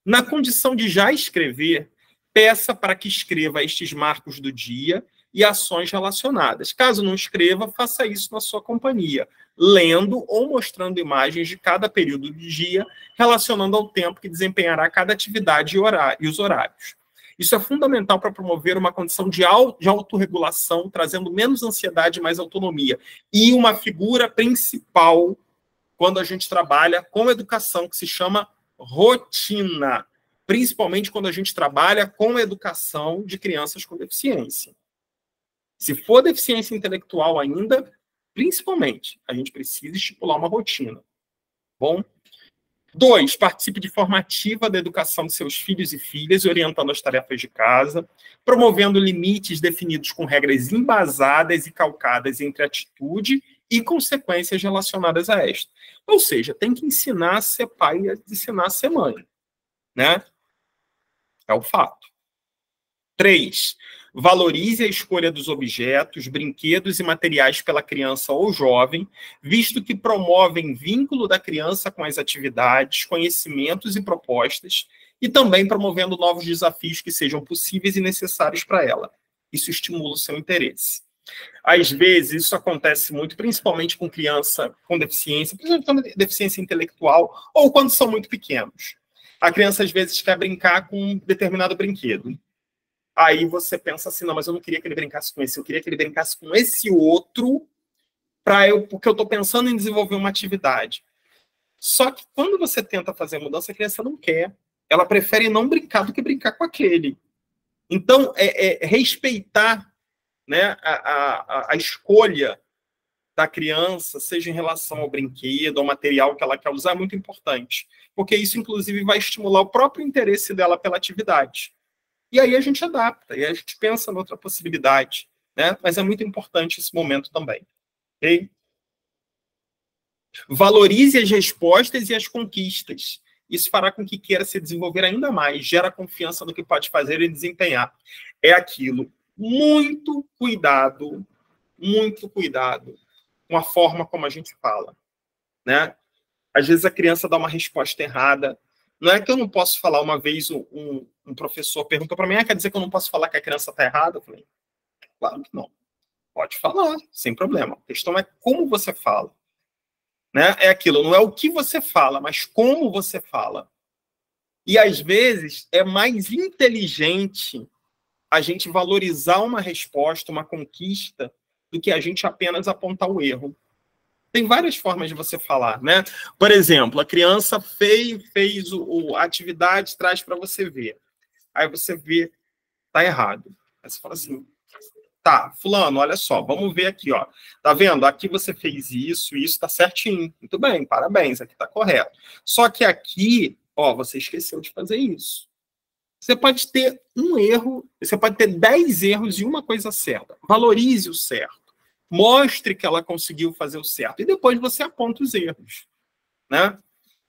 Na condição de já escrever, peça para que escreva estes marcos do dia e ações relacionadas. Caso não escreva, faça isso na sua companhia, lendo ou mostrando imagens de cada período do dia, relacionando ao tempo que desempenhará cada atividade e os horários. Isso é fundamental para promover uma condição de autorregulação, trazendo menos ansiedade e mais autonomia. E uma figura principal quando a gente trabalha com educação, que se chama rotina, principalmente quando a gente trabalha com educação de crianças com deficiência. Se for deficiência intelectual ainda, principalmente, a gente precisa estipular uma rotina. Bom? 2, participe de forma ativa da educação de seus filhos e filhas, orientando as tarefas de casa, promovendo limites definidos com regras embasadas e calcadas entre atitude e consequências relacionadas a esta. Ou seja, tem que ensinar a ser pai e ensinar a ser mãe. Né? É o fato. 3, valorize a escolha dos objetos, brinquedos e materiais pela criança ou jovem, visto que promovem vínculo da criança com as atividades, conhecimentos e propostas, e também promovendo novos desafios que sejam possíveis e necessários para ela. Isso estimula o seu interesse. Às vezes, isso acontece muito, principalmente com criança com deficiência, principalmente com deficiência intelectual, ou quando são muito pequenos. A criança, às vezes, quer brincar com um determinado brinquedo. Aí você pensa assim, não, mas eu não queria que ele brincasse com esse, eu queria que ele brincasse com esse outro, porque eu estou pensando em desenvolver uma atividade. Só que quando você tenta fazer a mudança, a criança não quer. Ela prefere não brincar do que brincar com aquele. Então, respeitar, né, a escolha da criança, seja em relação ao brinquedo, ao material que ela quer usar, é muito importante. Porque isso, inclusive, vai estimular o próprio interesse dela pela atividade. E aí a gente adapta, e a gente pensa em outra possibilidade, né? Mas é muito importante esse momento também. Okay? Valorize as respostas e as conquistas. Isso fará com que queira se desenvolver ainda mais, gera confiança no que pode fazer e desempenhar. É aquilo. Muito cuidado com a forma como a gente fala. Né? Às vezes a criança dá uma resposta errada. Não é que eu não posso falar. Uma vez um professor perguntou para mim, quer dizer que eu não posso falar que a criança está errada? Eu falei, claro que não. Pode falar, sem problema. A questão é como você fala. Né? É aquilo, não é o que você fala, mas como você fala. E, às vezes, é mais inteligente a gente valorizar uma resposta, uma conquista, do que a gente apenas apontar o erro. Tem várias formas de você falar, né? Por exemplo, a criança fez a atividade, traz para você ver. Aí você vê, tá errado. Aí você fala assim, tá, fulano, olha só, vamos ver aqui, ó. Tá vendo? Aqui você fez isso tá certinho. Muito bem, parabéns, aqui tá correto. Só que aqui, ó, você esqueceu de fazer isso. Você pode ter um erro, você pode ter 10 erros e uma coisa certa. Valorize o certo. Mostre que ela conseguiu fazer o certo. E depois você aponta os erros. né?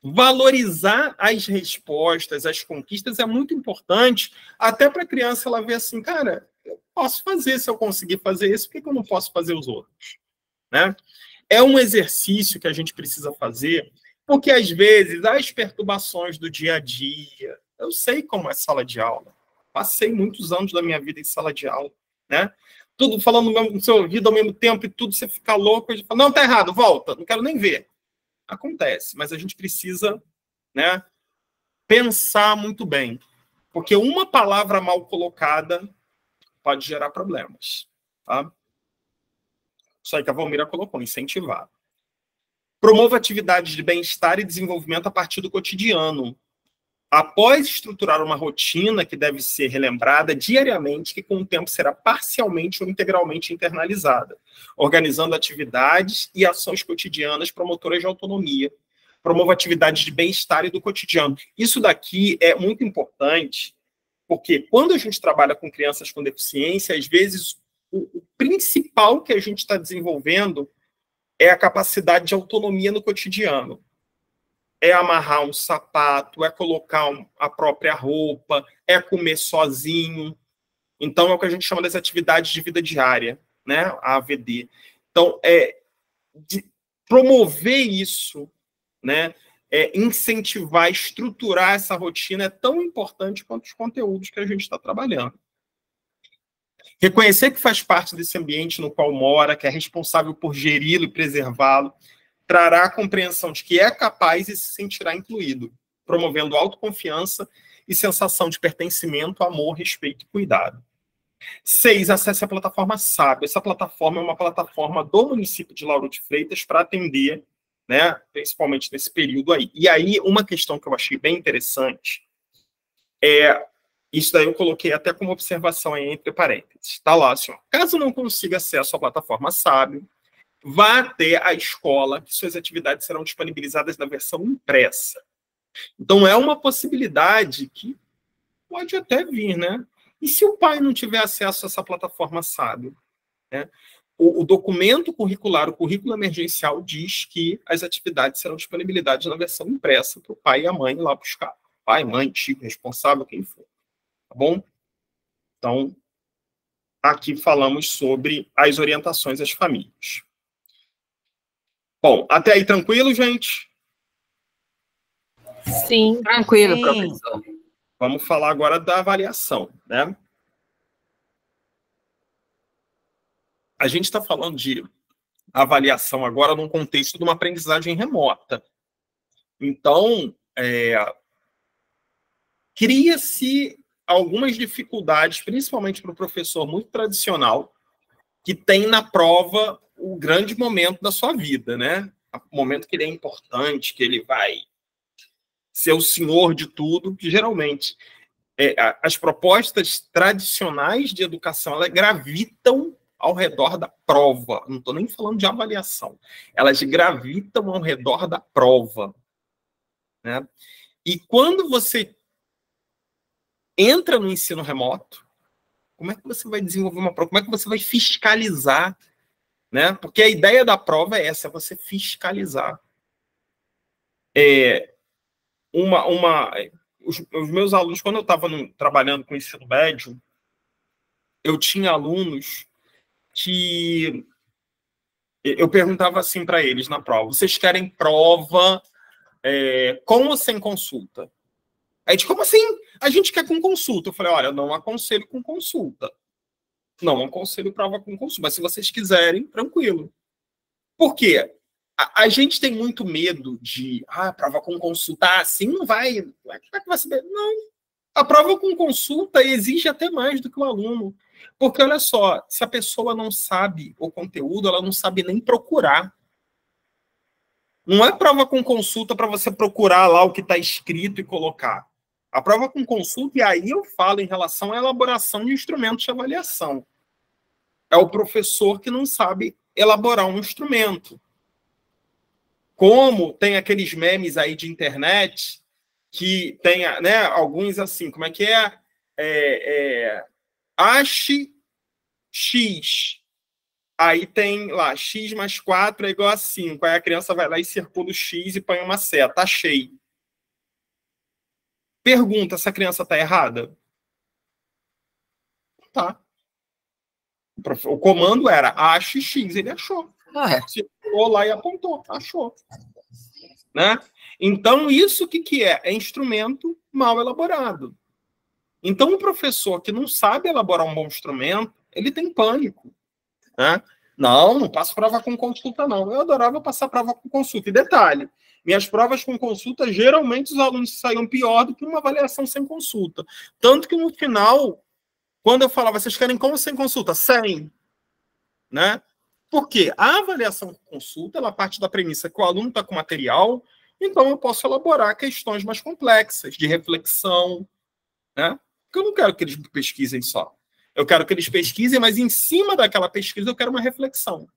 Valorizar as respostas, as conquistas é muito importante, até para a criança ela ver assim, cara, eu posso fazer, se eu conseguir fazer isso, por que eu não posso fazer os outros? Né? É um exercício que a gente precisa fazer, porque às vezes as perturbações do dia a dia, eu sei como é sala de aula, passei muitos anos da minha vida em sala de aula, né? Tudo falando no seu ouvido ao mesmo tempo e tudo, você fica louco, e fala, não, tá errado, volta, não quero nem ver. Acontece, mas a gente precisa, né, pensar muito bem, porque uma palavra mal colocada pode gerar problemas. Tá? Isso aí que a Valmira colocou, incentivar. Promova atividades de bem-estar e desenvolvimento a partir do cotidiano. Após estruturar uma rotina que deve ser relembrada diariamente, que com o tempo será parcialmente ou integralmente internalizada, organizando atividades e ações cotidianas promotoras de autonomia. Promova atividades de bem-estar e do cotidiano. Isso daqui é muito importante, porque quando a gente trabalha com crianças com deficiência, às vezes o principal que a gente está desenvolvendo é a capacidade de autonomia no cotidiano. É amarrar um sapato, é colocar a própria roupa, é comer sozinho. Então, é o que a gente chama das atividades de vida diária, né? A AVD. Então, promover isso, né? Incentivar, estruturar essa rotina é tão importante quanto os conteúdos que a gente está trabalhando. Reconhecer que faz parte desse ambiente no qual mora, que é responsável por geri-lo e preservá-lo, trará a compreensão de que é capaz e se sentirá incluído, promovendo autoconfiança e sensação de pertencimento, amor, respeito e cuidado. 6. Acesse a plataforma Sábio. Essa plataforma é uma plataforma do município de Lauro de Freitas para atender, né, principalmente nesse período aí. E aí, uma questão que eu achei bem interessante isso daí eu coloquei até como observação aí entre parênteses. Está lá, assim, ó, caso não consiga acesso à plataforma Sábio, vá até a escola, que suas atividades serão disponibilizadas na versão impressa. Então, é uma possibilidade que pode até vir, né? E se o pai não tiver acesso a essa plataforma Sábio? Né? O documento curricular, o currículo emergencial, diz que as atividades serão disponibilizadas na versão impressa para o pai e a mãe ir lá buscar. Pai, mãe, tio, responsável, quem for. Tá bom? Então, aqui falamos sobre as orientações às famílias. Bom, até aí tranquilo, gente? Sim. Tranquilo, Sim. professor. Vamos falar agora da avaliação, né? A gente está falando de avaliação agora num contexto de uma aprendizagem remota. Então, cria-se algumas dificuldades, principalmente para o professor muito tradicional, que tem na prova o grande momento da sua vida, né? O momento que ele é importante, que ele vai ser o senhor de tudo, que geralmente as propostas tradicionais de educação, elas gravitam ao redor da prova. Não estou nem falando de avaliação. Elas gravitam ao redor da prova. Né? E quando você entra no ensino remoto, como é que você vai desenvolver uma prova? Como é que você vai fiscalizar? Né? Porque a ideia da prova é essa, é você fiscalizar. Os meus alunos, quando eu estava trabalhando com ensino médio, eu tinha alunos que eu perguntava assim para eles na prova: vocês querem prova com ou sem consulta? Aí, como assim? A gente quer com consulta. Eu falei: olha, eu não aconselho com consulta. Não aconselho prova com consulta. Mas se vocês quiserem, tranquilo. Por quê? A gente tem muito medo de prova com consulta, assim não vai. Como é que vai saber? Não. A prova com consulta exige até mais do que o aluno. Porque, olha só, se a pessoa não sabe o conteúdo, ela não sabe nem procurar. Não é prova com consulta para você procurar lá o que está escrito e colocar. A prova com consulta, e aí eu falo em relação à elaboração de instrumentos de avaliação. É o professor que não sabe elaborar um instrumento. Como tem aqueles memes aí de internet, que tem, né, alguns assim, como é que é? Ache X. Aí tem lá, x mais 4 é igual a 5. Aí a criança vai lá e circula o x e põe uma seta. Achei. Pergunta se a criança está errada? Tá. O comando era ache x. Ele achou. Circulou lá e apontou. Achou. Né? Então, isso o que é? É instrumento mal elaborado. Então, um professor que não sabe elaborar um bom instrumento, ele tem pânico. Né? Não passo prova com consulta, não. Eu adorava passar prova com consulta. E detalhe, minhas provas com consulta, geralmente os alunos saíam pior do que uma avaliação sem consulta. Tanto que no final, quando eu falava, vocês querem como sem consulta? Sem. Né? Porque a avaliação com consulta, ela parte da premissa que o aluno está com material, então eu posso elaborar questões mais complexas, de reflexão, né? Porque eu não quero que eles pesquisem só. Eu quero que eles pesquisem, mas em cima daquela pesquisa eu quero uma reflexão.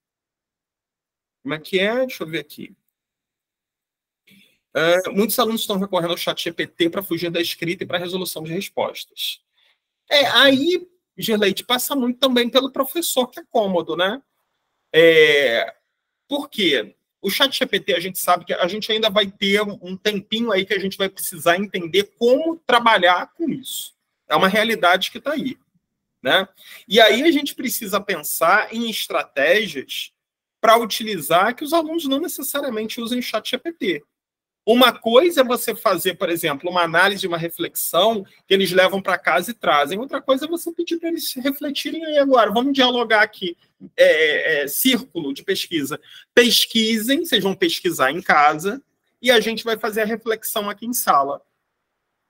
Como é que é? Deixa eu ver aqui. Muitos alunos estão recorrendo ao ChatGPT para fugir da escrita e para a resolução de respostas. Aí, Gerleide, passa muito também pelo professor, que é cômodo, né? Por quê? O ChatGPT, a gente sabe que a gente ainda vai ter um tempinho aí que a gente vai precisar entender como trabalhar com isso. É uma realidade que está aí. Né? E aí a gente precisa pensar em estratégias para utilizar que os alunos não necessariamente usem o ChatGPT. Uma coisa é você fazer, por exemplo, uma análise, uma reflexão que eles levam para casa e trazem. Outra coisa é você pedir para eles refletirem aí agora. Vamos dialogar aqui. Círculo de pesquisa. Pesquisem, vocês vão pesquisar em casa e a gente vai fazer a reflexão aqui em sala.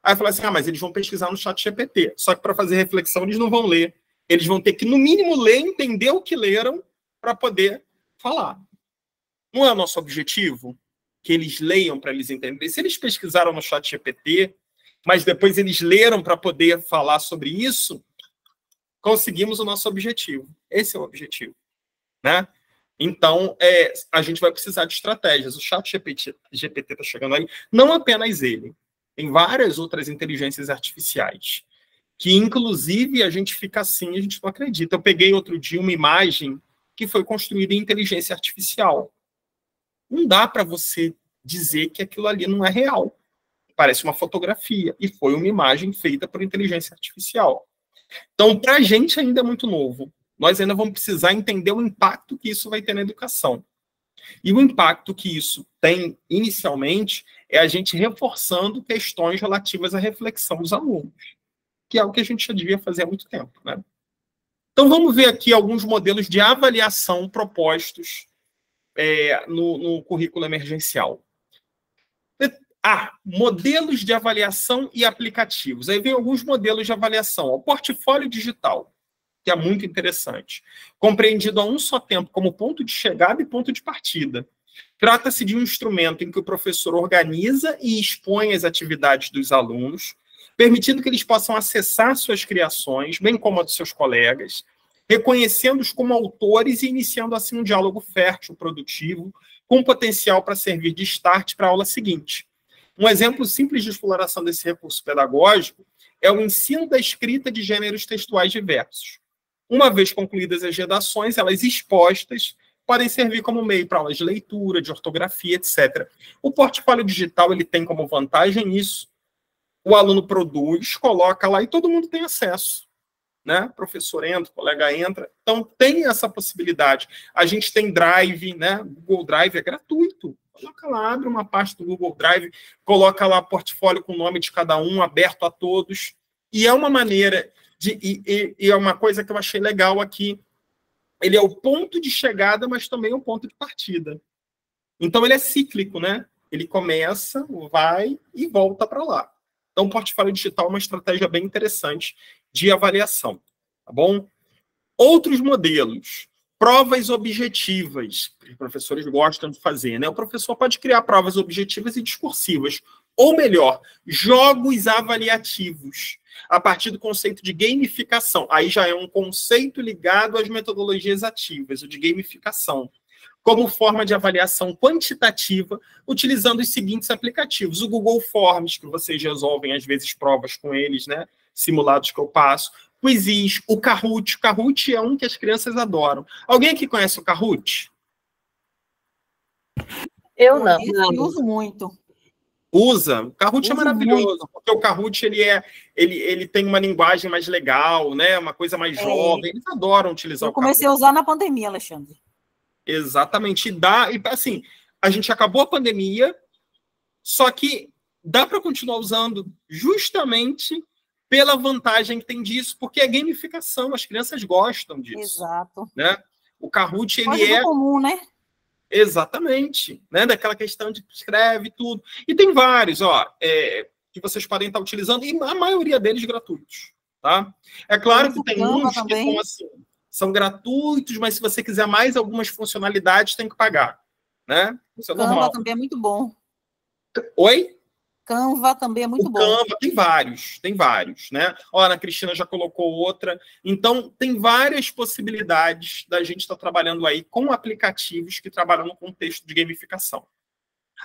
Aí fala assim, mas eles vão pesquisar no ChatGPT. Só que para fazer reflexão eles não vão ler. Eles vão ter que, no mínimo, ler, entender o que leram para poder falar. Não é o nosso objetivo que eles leiam para eles entenderem? Se eles pesquisaram no ChatGPT, mas depois eles leram para poder falar sobre isso, conseguimos o nosso objetivo. Esse é o objetivo. Né? Então, a gente vai precisar de estratégias. O ChatGPT está chegando aí, não apenas ele. Tem várias outras inteligências artificiais, que, inclusive, a gente fica assim, a gente não acredita. Eu peguei outro dia uma imagem que foi construída em inteligência artificial. Não dá para você dizer que aquilo ali não é real. Parece uma fotografia, e foi uma imagem feita por inteligência artificial. Então, para a gente ainda é muito novo. Nós ainda vamos precisar entender o impacto que isso vai ter na educação. E o impacto que isso tem, inicialmente, é a gente reforçando questões relativas à reflexão dos alunos, que é o que a gente já devia fazer há muito tempo. Né? Então, vamos ver aqui alguns modelos de avaliação propostos no currículo emergencial. Modelos de avaliação e aplicativos. Aí vem alguns modelos de avaliação. O portfólio digital, que é muito interessante, compreendido a um só tempo como ponto de chegada e ponto de partida. Trata-se de um instrumento em que o professor organiza e expõe as atividades dos alunos, permitindo que eles possam acessar suas criações, bem como a dos seus colegas, reconhecendo-os como autores e iniciando assim um diálogo fértil, produtivo, com potencial para servir de start para a aula seguinte. Um exemplo simples de exploração desse recurso pedagógico é o ensino da escrita de gêneros textuais diversos. Uma vez concluídas as redações, elas expostas podem servir como meio para aulas de leitura, de ortografia, etc. O portfólio digital ele tem como vantagem isso. O aluno produz, coloca lá e todo mundo tem acesso. Né? O professor entra, o colega entra. Então, tem essa possibilidade. A gente tem Drive, né? Google Drive é gratuito. Coloca lá, abre uma parte do Google Drive, coloca lá portfólio com o nome de cada um, aberto a todos. E é uma maneira... E é uma coisa que eu achei legal aqui. Ele é o ponto de chegada, mas também é o ponto de partida. Então, ele é cíclico, né? Ele começa, vai e volta para lá. Então, o portfólio digital é uma estratégia bem interessante de avaliação. Tá bom? Outros modelos. Provas objetivas, que os professores gostam de fazer, né? O professor pode criar provas objetivas e discursivas. Ou melhor, jogos avaliativos, a partir do conceito de gamificação. Aí já é um conceito ligado às metodologias ativas, o de gamificação, como forma de avaliação quantitativa, utilizando os seguintes aplicativos. O Google Forms, que vocês resolvem, às vezes, provas com eles, né? Simulados que eu passo. Quizzes, o Kahoot. O Kahoot é um que as crianças adoram. Alguém aqui conhece o Kahoot? Eu não. Eu uso muito. Usa. O Kahoot é Uso maravilhoso, muito. porque o Kahoot ele tem uma linguagem mais legal, né? Uma coisa mais jovem. Eles adoram utilizar Eu o Kahoot. comecei a usar na pandemia, Alexandre. Exatamente. E assim, a gente acabou a pandemia, só que dá para continuar usando justamente pela vantagem que tem disso, porque é gamificação, as crianças gostam disso. Exato. Né? O Kahoot, Coisa ele do comum, né? Exatamente, né? Daquela questão de escreve tudo. E tem vários, ó, que vocês podem estar utilizando, e a maioria deles gratuitos, tá? É claro que tem uns que são assim, são gratuitos, mas se você quiser mais algumas funcionalidades, tem que pagar, né? Isso é normal. Canva também é muito bom. Oi? Canva também é muito bom. Canva, tem vários, né? Ó, a Ana Cristina já colocou outra. Então, tem várias possibilidades da gente estar trabalhando aí com aplicativos que trabalham no contexto de gamificação.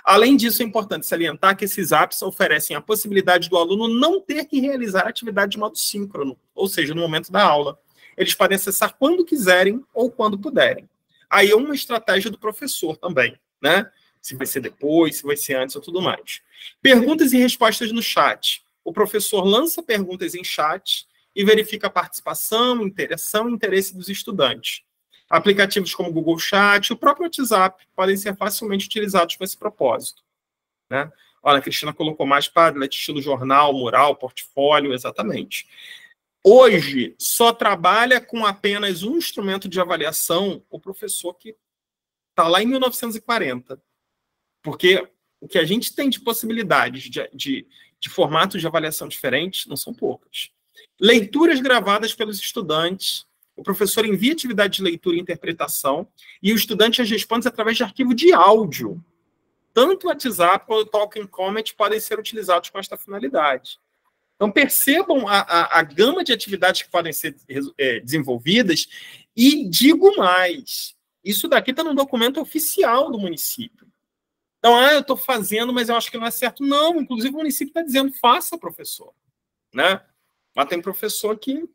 Além disso, é importante salientar que esses apps oferecem a possibilidade do aluno não ter que realizar a atividade de modo síncrono, ou seja, no momento da aula. Eles podem acessar quando quiserem ou quando puderem. Aí é uma estratégia do professor também, né? Se vai ser depois, se vai ser antes ou tudo mais. Perguntas e respostas no chat. O professor lança perguntas em chat e verifica a participação, interação e interesse dos estudantes. Aplicativos como o Google Chat, o próprio WhatsApp, podem ser facilmente utilizados com esse propósito. Né? Olha, a Cristina colocou mais Padlet, estilo jornal, mural, portfólio, exatamente. Hoje, só trabalha com apenas um instrumento de avaliação o professor que está lá em 1940. Porque o que a gente tem de possibilidades de formatos de avaliação diferentes não são poucas. Leituras gravadas pelos estudantes. O professor envia atividade de leitura e interpretação e o estudante as responde através de arquivo de áudio. Tanto o WhatsApp quanto o Talking Comment podem ser utilizados com esta finalidade. Então, percebam a gama de atividades que podem ser desenvolvidas e digo mais, isso daqui está no documento oficial do município. Então, eu estou fazendo, mas eu acho que não é certo. Não, inclusive o município está dizendo, faça, professor. Né? Mas tem professor que,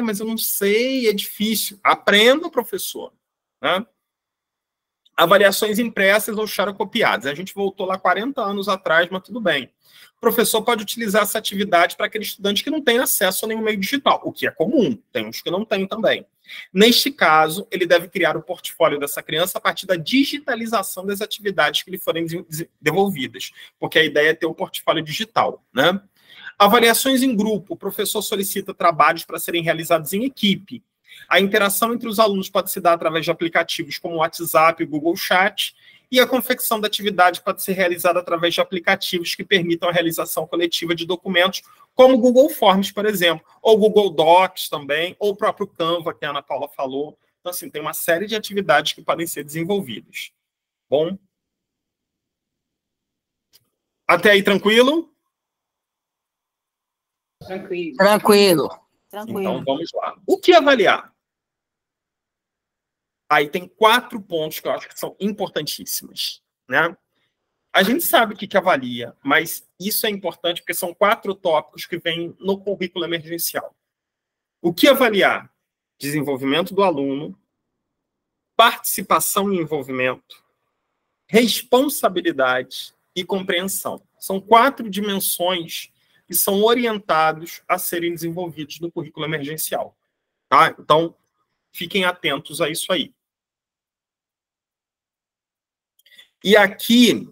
mas eu não sei, é difícil. Aprenda, professor. Né? Avaliações impressas ou xerocopiadas. A gente voltou lá 40 anos atrás, mas tudo bem. O professor pode utilizar essa atividade para aquele estudante que não tem acesso a nenhum meio digital, o que é comum, tem uns que não tem também. Neste caso, ele deve criar o portfólio dessa criança a partir da digitalização das atividades que lhe forem devolvidas, porque a ideia é ter o portfólio digital. Né? Avaliações em grupo. O professor solicita trabalhos para serem realizados em equipe. A interação entre os alunos pode se dar através de aplicativos como o WhatsApp e o Google Chat, e a confecção da atividade pode ser realizada através de aplicativos que permitam a realização coletiva de documentos, como o Google Forms, por exemplo, ou o Google Docs também, ou o próprio Canva, que a Ana Paula falou. Então, assim, tem uma série de atividades que podem ser desenvolvidas. Bom? Até aí, tranquilo? Tranquilo. Então, vamos lá. O que avaliar? Aí tem 4 pontos que eu acho que são importantíssimos. Né? A gente sabe o que avalia, mas isso é importante porque são 4 tópicos que vêm no currículo emergencial. O que avaliar? Desenvolvimento do aluno, participação e envolvimento, responsabilidade e compreensão. São 4 dimensões que são orientados a serem desenvolvidos no currículo emergencial. Tá? Então, fiquem atentos a isso aí. E aqui,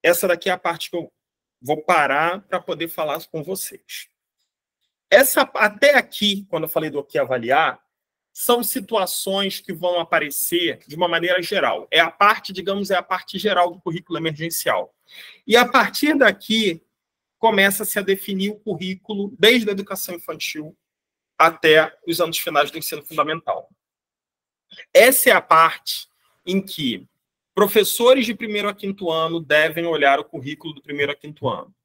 essa daqui é a parte que eu vou parar para poder falar com vocês. Até aqui, quando eu falei do que avaliar, são situações que vão aparecer de uma maneira geral. É a parte, digamos, é a parte geral do currículo emergencial. E a partir daqui, começa-se a definir o currículo desde a educação infantil até os anos finais do ensino fundamental. Essa é a parte em que professores de 1º a 5º ano devem olhar o currículo do 1º a 5º ano.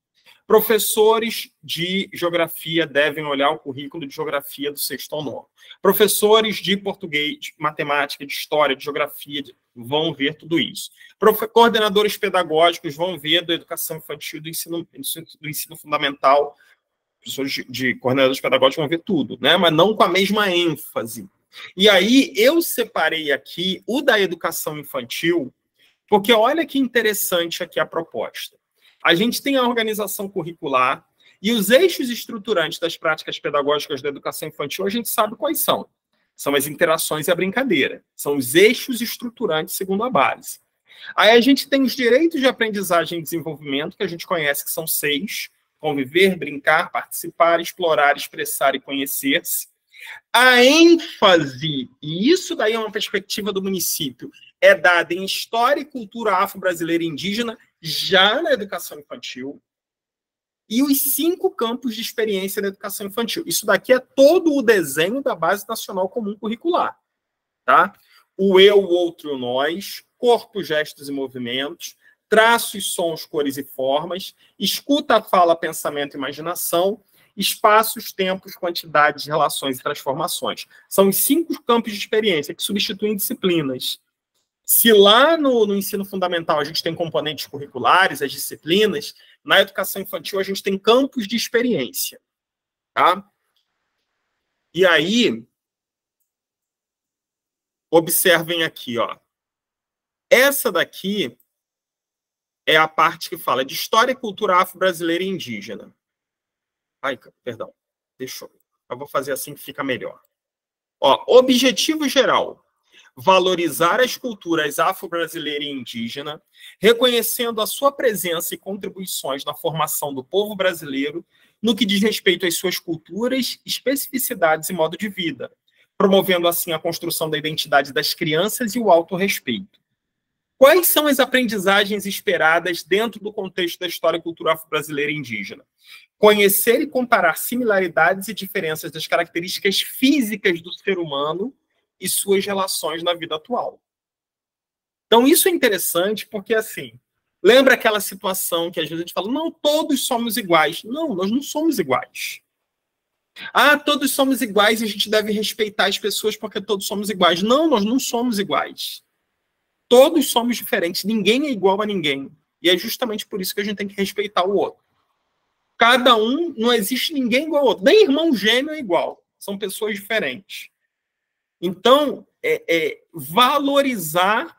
Professores de geografia devem olhar o currículo de geografia do 6º ao 9º. Professores de português, de matemática, de história, de geografia, vão ver tudo isso. Coordenadores pedagógicos vão ver da educação infantil, do ensino fundamental, pessoas de coordenadores pedagógicos vão ver tudo, né? Mas não com a mesma ênfase. E aí eu separei aqui o da educação infantil, porque olha que interessante aqui a proposta. A gente tem a organização curricular e os eixos estruturantes das práticas pedagógicas da educação infantil, a gente sabe quais são. São as interações e a brincadeira. São os eixos estruturantes segundo a base. Aí a gente tem os direitos de aprendizagem e desenvolvimento, que a gente conhece que são 6. Conviver, brincar, participar, explorar, expressar e conhecer-se. A ênfase, e isso daí é uma perspectiva do município, é dada em história e cultura afro-brasileira e indígena, já na educação infantil, e os 5 campos de experiência da educação infantil. Isso daqui é todo o desenho da Base Nacional Comum Curricular. Tá? O eu, o outro e o nós, corpo, gestos e movimentos, traços, sons, cores e formas, escuta, fala, pensamento e imaginação, espaços, tempos, quantidades, relações e transformações. São os 5 campos de experiência que substituem disciplinas. Se lá no ensino fundamental a gente tem componentes curriculares, as disciplinas, na educação infantil a gente tem campos de experiência. Tá? E aí, observem aqui, ó. Essa daqui é a parte que fala de história e cultura afro-brasileira e indígena. Ai, perdão. Deixa eu vou fazer assim que fica melhor. Ó, objetivo geral. Valorizar as culturas afro-brasileira e indígena, reconhecendo a sua presença e contribuições na formação do povo brasileiro no que diz respeito às suas culturas, especificidades e modo de vida, promovendo assim a construção da identidade das crianças e o autorrespeito. Quais são as aprendizagens esperadas dentro do contexto da história e cultura afro-brasileira e indígena? Conhecer e comparar similaridades e diferenças das características físicas do ser humano e suas relações na vida atual. Então, isso é interessante porque, assim, lembra aquela situação que às vezes a gente fala, não, todos somos iguais. Não, nós não somos iguais. Ah, todos somos iguais e a gente deve respeitar as pessoas porque todos somos iguais. Não, nós não somos iguais. Todos somos diferentes. Ninguém é igual a ninguém. E é justamente por isso que a gente tem que respeitar o outro. Cada um, não existe ninguém igual ao outro. Nem irmão gêmeo é igual. São pessoas diferentes. Então, valorizar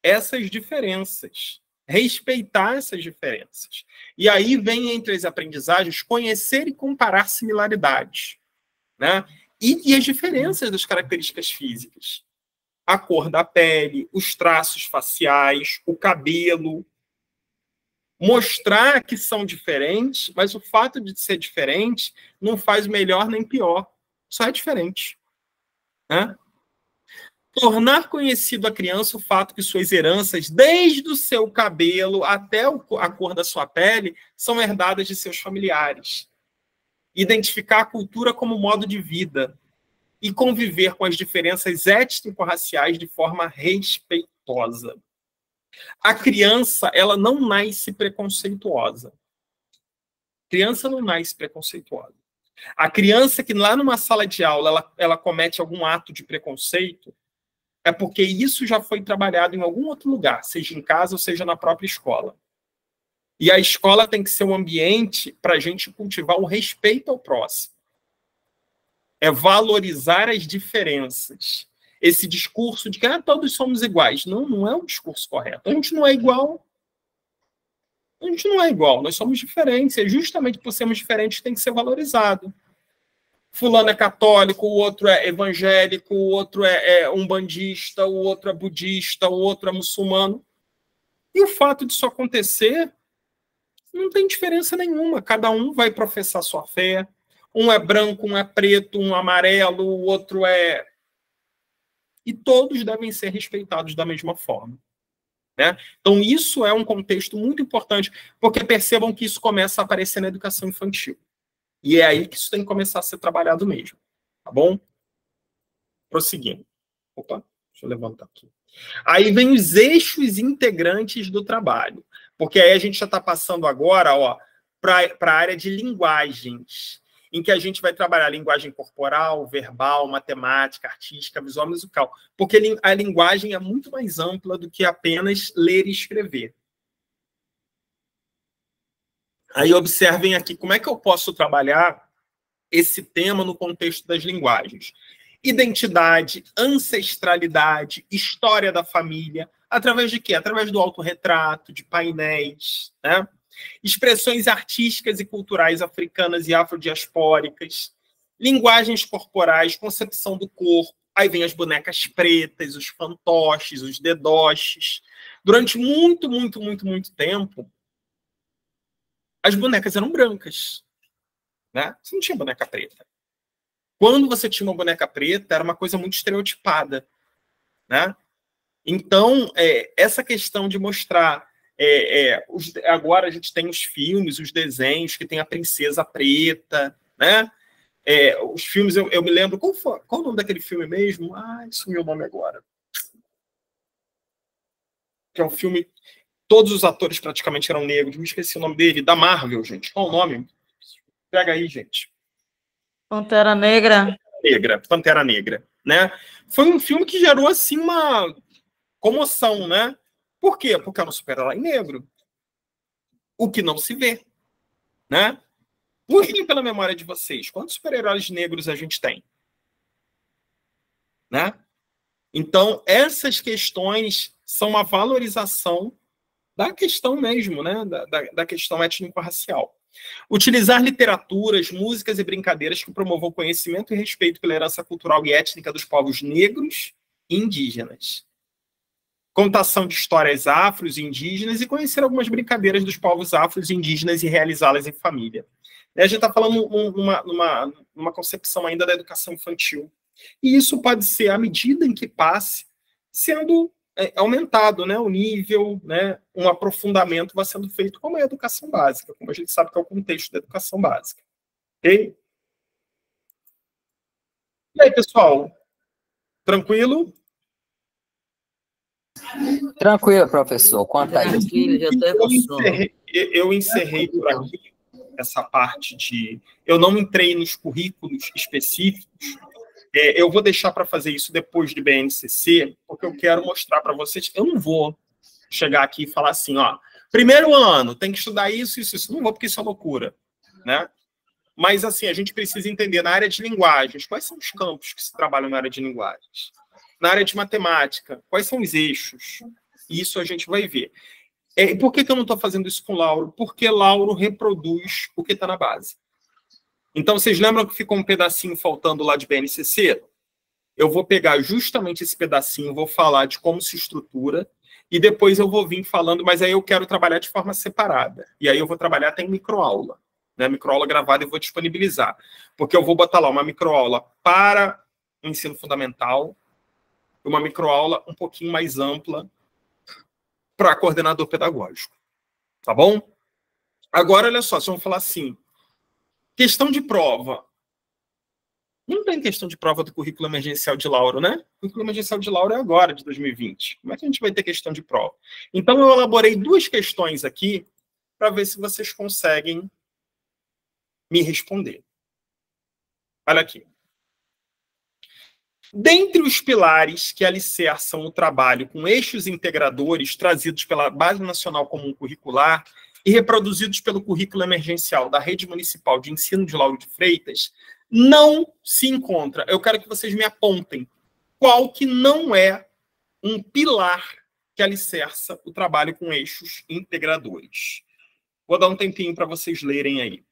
essas diferenças, respeitar essas diferenças. E aí vem entre as aprendizagens conhecer e comparar similaridades, né? E as diferenças das características físicas. A cor da pele, os traços faciais, o cabelo. Mostrar que são diferentes, mas o fato de ser diferente não faz melhor nem pior. Só é diferente. Né? Tornar conhecido à criança o fato que suas heranças, desde o seu cabelo até a cor da sua pele, são herdadas de seus familiares. Identificar a cultura como modo de vida e conviver com as diferenças étnico-raciais de forma respeitosa. A criança, ela não nasce preconceituosa. A criança não nasce preconceituosa. A criança que lá numa sala de aula ela comete algum ato de preconceito, é porque isso já foi trabalhado em algum outro lugar, seja em casa ou seja na própria escola. E a escola tem que ser um ambiente para a gente cultivar o respeito ao próximo. É valorizar as diferenças. Esse discurso de que todos somos iguais. Não, não é um discurso correto. A gente não é igual. A gente não é igual, nós somos diferentes. E justamente por sermos diferentes tem que ser valorizado. Fulano é católico, o outro é evangélico, o outro é umbandista, o outro é budista, o outro é muçulmano. E o fato disso acontecer não tem diferença nenhuma. Cada um vai professar sua fé. Um é branco, um é preto, um é amarelo, o outro é... E todos devem ser respeitados da mesma forma. Né? Então, isso é um contexto muito importante, porque percebam que isso começa a aparecer na educação infantil. E é aí que isso tem que começar a ser trabalhado mesmo. Tá bom? Prosseguindo. Opa, deixa eu levantar aqui. Aí vem os eixos integrantes do trabalho. Porque aí a gente já está passando agora para a área de linguagens, em que a gente vai trabalhar linguagem corporal, verbal, matemática, artística, visual, musical. Porque a linguagem é muito mais ampla do que apenas ler e escrever. Aí observem aqui como é que eu posso trabalhar esse tema no contexto das linguagens. Identidade, ancestralidade, história da família, através de quê? Através do autorretrato, de painéis, né? Expressões artísticas e culturais africanas e afrodiaspóricas, linguagens corporais, concepção do corpo, aí vem as bonecas pretas, os fantoches, os dedoches. Durante muito tempo, as bonecas eram brancas, né? Você não tinha boneca preta. Quando você tinha uma boneca preta, era uma coisa muito estereotipada, né? Então, essa questão de mostrar... agora a gente tem os filmes, os desenhos, que tem a princesa preta, né? Os filmes, eu me lembro... Qual o nome daquele filme mesmo? Sumiu o nome agora. Que é um filme... Todos os atores praticamente eram negros. Me esqueci o nome dele. Da Marvel, gente. Qual o nome? Pega aí, gente. Pantera Negra. Pantera Negra, né? Foi um filme que gerou, assim, uma comoção, né? Por quê? Porque era um super-herói negro. O que não se vê, né? Puxem pela memória de vocês. Quantos super-heróis negros a gente tem? Né? Então, essas questões são uma valorização da questão mesmo, né? Da questão étnico-racial. Utilizar literaturas, músicas e brincadeiras que promovam conhecimento e respeito pela herança cultural e étnica dos povos negros e indígenas. Contação de histórias afros e indígenas e conhecer algumas brincadeiras dos povos afros e indígenas e realizá-las em família. A gente está falando numa concepção ainda da educação infantil. E isso pode ser, à medida em que passe, sendo aumentado, né, o nível, né, um aprofundamento vai sendo feito como é a educação básica, como a gente sabe que é o contexto da educação básica. Ok? E aí, pessoal? Tranquilo? Tranquilo, professor. Quanto a isso? Eu encerrei por aqui essa parte de... Eu não entrei nos currículos específicos. Eu vou deixar para fazer isso depois de BNCC, porque eu quero mostrar para vocês. Eu não vou chegar aqui e falar assim, ó, primeiro ano, tem que estudar isso. Não vou, porque isso é loucura, né? Mas, assim, a gente precisa entender na área de linguagens, quais são os campos que se trabalham na área de linguagens. Na área de matemática, quais são os eixos? Isso a gente vai ver. Por que eu não estou fazendo isso com o Lauro? Porque Lauro reproduz o que está na base. Então, vocês lembram que ficou um pedacinho faltando lá de BNCC? Eu vou pegar justamente esse pedacinho, vou falar de como se estrutura, e depois eu vou vir falando, mas aí eu quero trabalhar de forma separada. E aí eu vou trabalhar até em microaula. Né? Microaula gravada eu vou disponibilizar. Porque eu vou botar lá uma microaula para o ensino fundamental, uma microaula um pouquinho mais ampla para coordenador pedagógico. Tá bom? Agora, olha só, vocês vão falar assim, questão de prova. Não tem questão de prova do currículo emergencial de Lauro, né? O currículo emergencial de Lauro é agora, de 2020. Como é que a gente vai ter questão de prova? Então, eu elaborei 2 questões aqui para ver se vocês conseguem me responder. Olha aqui. Dentre os pilares que alicerçam o trabalho com eixos integradores trazidos pela Base Nacional Comum Curricular e reproduzidos pelo currículo emergencial da Rede Municipal de Ensino de Lauro de Freitas, não se encontra. Eu quero que vocês me apontem qual que não é um pilar que alicerça o trabalho com eixos integradores. Vou dar um tempinho para vocês lerem aí.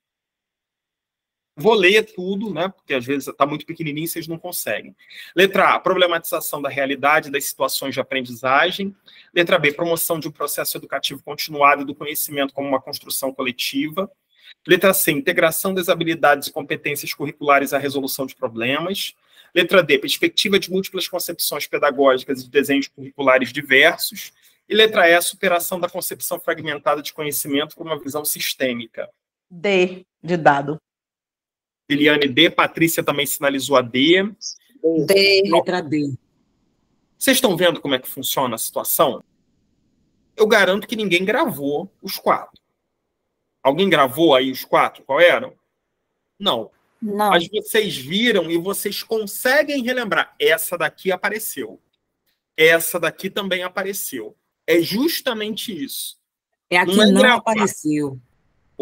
Vou ler tudo, né? Porque às vezes está muito pequenininho e vocês não conseguem. Letra A, problematização da realidade das situações de aprendizagem. Letra B, promoção de um processo educativo continuado e do conhecimento como uma construção coletiva. Letra C, integração das habilidades e competências curriculares à resolução de problemas. Letra D, perspectiva de múltiplas concepções pedagógicas e de desenhos curriculares diversos. E letra E, superação da concepção fragmentada de conhecimento por uma visão sistêmica. D, de dado. Eliane, D. Patrícia também sinalizou a D. D. Letra D. Vocês estão vendo como é que funciona a situação? Eu garanto que ninguém gravou os 4. Alguém gravou aí os 4? Qual eram? Não. Não. Mas vocês viram e vocês conseguem relembrar. Essa daqui apareceu. Essa daqui também apareceu. É justamente isso. É a que não apareceu.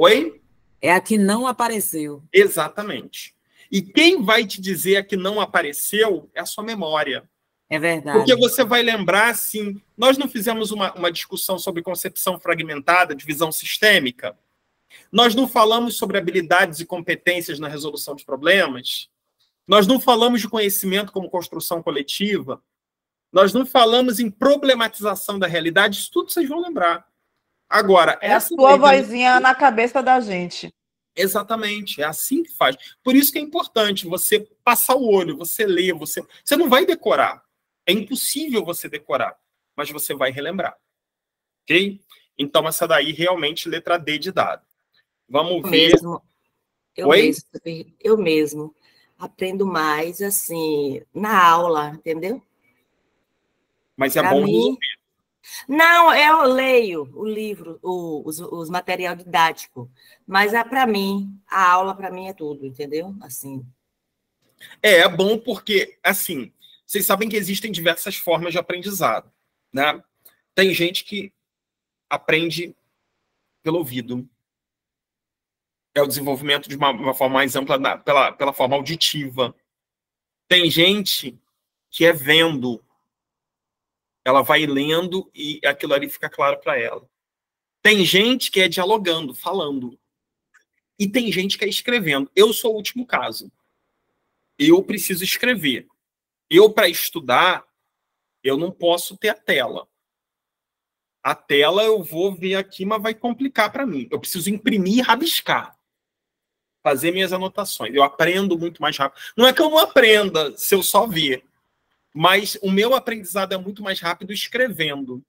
Oi? É a que não apareceu. Exatamente. E quem vai te dizer a que não apareceu é a sua memória. É verdade. Porque você vai lembrar, assim, nós não fizemos uma discussão sobre concepção fragmentada, divisão sistêmica? Nós não falamos sobre habilidades e competências na resolução de problemas? Nós não falamos de conhecimento como construção coletiva? Nós não falamos em problematização da realidade? Isso tudo vocês vão lembrar. Agora, É a essa sua vozinha na cabeça da gente. Exatamente, é assim que faz. Por isso que é importante você passar o olho, você ler, você não vai decorar. É impossível você decorar, mas você vai relembrar. Ok? Então, essa daí realmente letra D de dado. Vamos ver. Oi? Eu mesmo aprendo mais, assim, na aula, entendeu? Mas é Pra bom mim, resolver. não, eu leio o livro, os material didático, mas para mim, a aula para mim é tudo, entendeu? Assim. É bom porque, assim, vocês sabem que existem diversas formas de aprendizado, né? Tem gente que aprende pelo ouvido. É o desenvolvimento de uma forma mais ampla pela forma auditiva. Tem gente que é vendo. Ela vai lendo e aquilo ali fica claro para ela. Tem gente que é dialogando, falando. E tem gente que é escrevendo. Eu sou o último caso. Eu preciso escrever. Eu, para estudar, eu não posso ter a tela. A tela eu vou ver aqui, mas vai complicar para mim. Eu preciso imprimir e rabiscar. Fazer minhas anotações. Eu aprendo muito mais rápido. Não é que eu não aprenda se eu só ver. Mas o meu aprendizado é muito mais rápido escrevendo.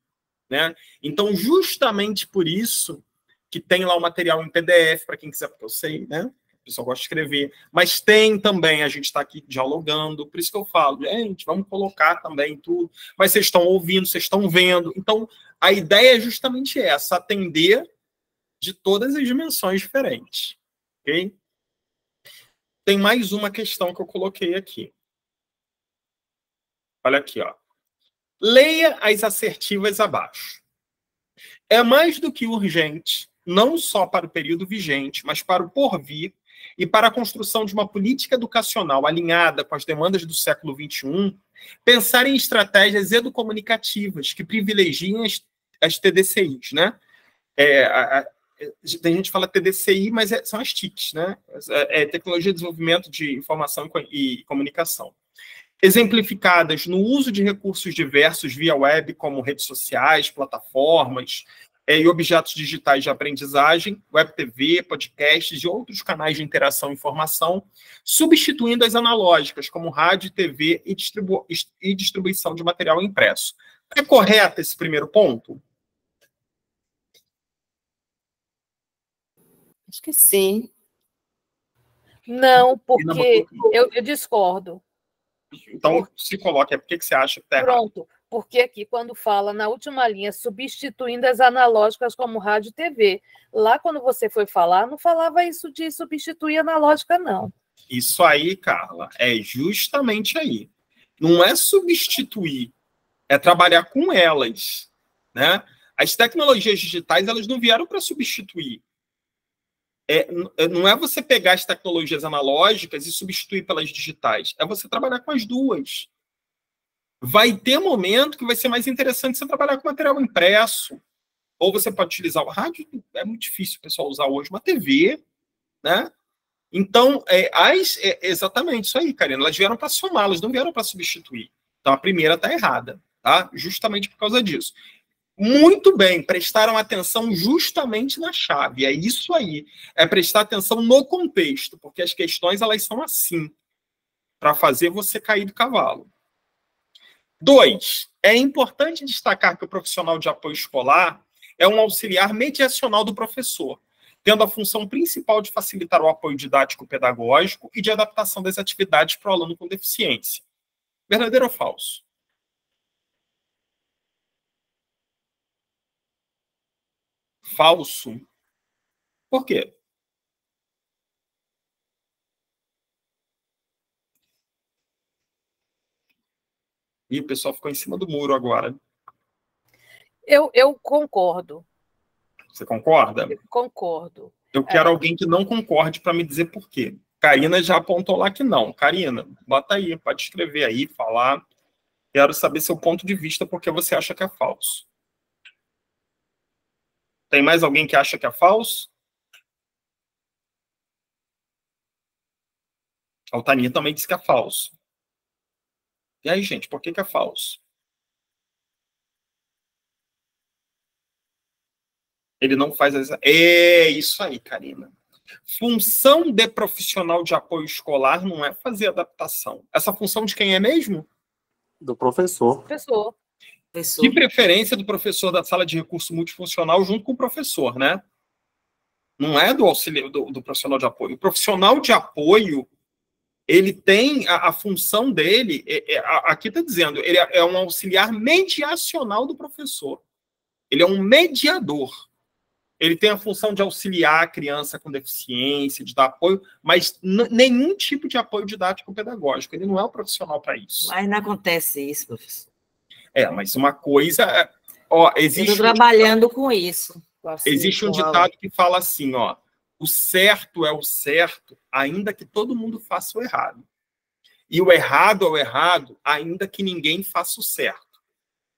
Né? Então, justamente por isso que tem lá o material em PDF, para quem quiser, porque eu sei, né? O pessoal gosta de escrever. Mas tem também, a gente está aqui dialogando, por isso que eu falo, gente, vamos colocar também tudo. Mas vocês estão ouvindo, vocês estão vendo. Então, a ideia é justamente essa, atender de todas as dimensões diferentes. Ok? Tem mais uma questão que eu coloquei aqui. Olha aqui, ó. Leia as assertivas abaixo. É mais do que urgente, não só para o período vigente, mas para o porvir e para a construção de uma política educacional alinhada com as demandas do século XXI, pensar em estratégias educomunicativas que privilegiem as TDCIs, né? Tem gente que fala TDCI, mas são as TICs, né? Tecnologia de Desenvolvimento de Informação e Comunicação. Exemplificadas no uso de recursos diversos via web, como redes sociais, plataformas e objetos digitais de aprendizagem, web TV, podcasts e outros canais de interação e informação, substituindo as analógicas, como rádio, TV e distribuição de material impresso. É correto esse primeiro ponto? Acho que sim. Não, porque eu discordo. Então, se coloque, por que você acha que está errado? Pronto, porque aqui, quando fala na última linha, substituindo as analógicas como rádio e TV, lá quando você foi falar, não falava isso de substituir analógica, não. Isso aí, Carla, é justamente aí. Não é substituir, é trabalhar com elas, né? As tecnologias digitais, elas não vieram para substituir. Não é você pegar as tecnologias analógicas e substituir pelas digitais. É você trabalhar com as duas. Vai ter momento que vai ser mais interessante você trabalhar com material impresso. Ou você pode utilizar o rádio, é muito difícil o pessoal usar hoje, uma TV, né? Então, exatamente isso aí, Karina. Elas vieram para somar, elas não vieram para substituir. Então, a primeira está errada, tá? Justamente por causa disso. Muito bem, prestaram atenção justamente na chave. É isso aí. É prestar atenção no contexto, porque as questões elas são assim, para fazer você cair do cavalo. 2. É importante destacar que o profissional de apoio escolar é um auxiliar mediacional do professor, tendo a função principal de facilitar o apoio didático-pedagógico e de adaptação das atividades para o aluno com deficiência. Verdadeiro ou falso? Falso. Por quê? E o pessoal ficou em cima do muro agora. Eu concordo. Você concorda? Eu concordo. Eu quero alguém que não concorde para me dizer por quê. Karina já apontou lá que não. Karina, bota aí, pode escrever aí, falar. Quero saber seu ponto de vista, porque você acha que é falso. Tem mais alguém que acha que é falso? A Altania também disse que é falso. E aí, gente, por que é falso? Ele não faz... É isso aí, Karina. Função de profissional de apoio escolar não é fazer adaptação. Essa função de quem é mesmo? Do professor. Professor. De preferência do professor da sala de recurso multifuncional junto com o professor, né? Não é do auxiliar, do profissional de apoio. O profissional de apoio, ele tem a função dele, aqui está dizendo, ele é um auxiliar mediacional do professor. Ele é um mediador. Ele tem a função de auxiliar a criança com deficiência, de dar apoio, mas nenhum tipo de apoio didático-pedagógico. Ele não é o profissional para isso. Mas não acontece isso, professor. Mas uma coisa... Ó, existe eu estou trabalhando com isso. Existe um ditado que fala assim, ó, o certo é o certo, ainda que todo mundo faça o errado. E o errado é o errado, ainda que ninguém faça o certo.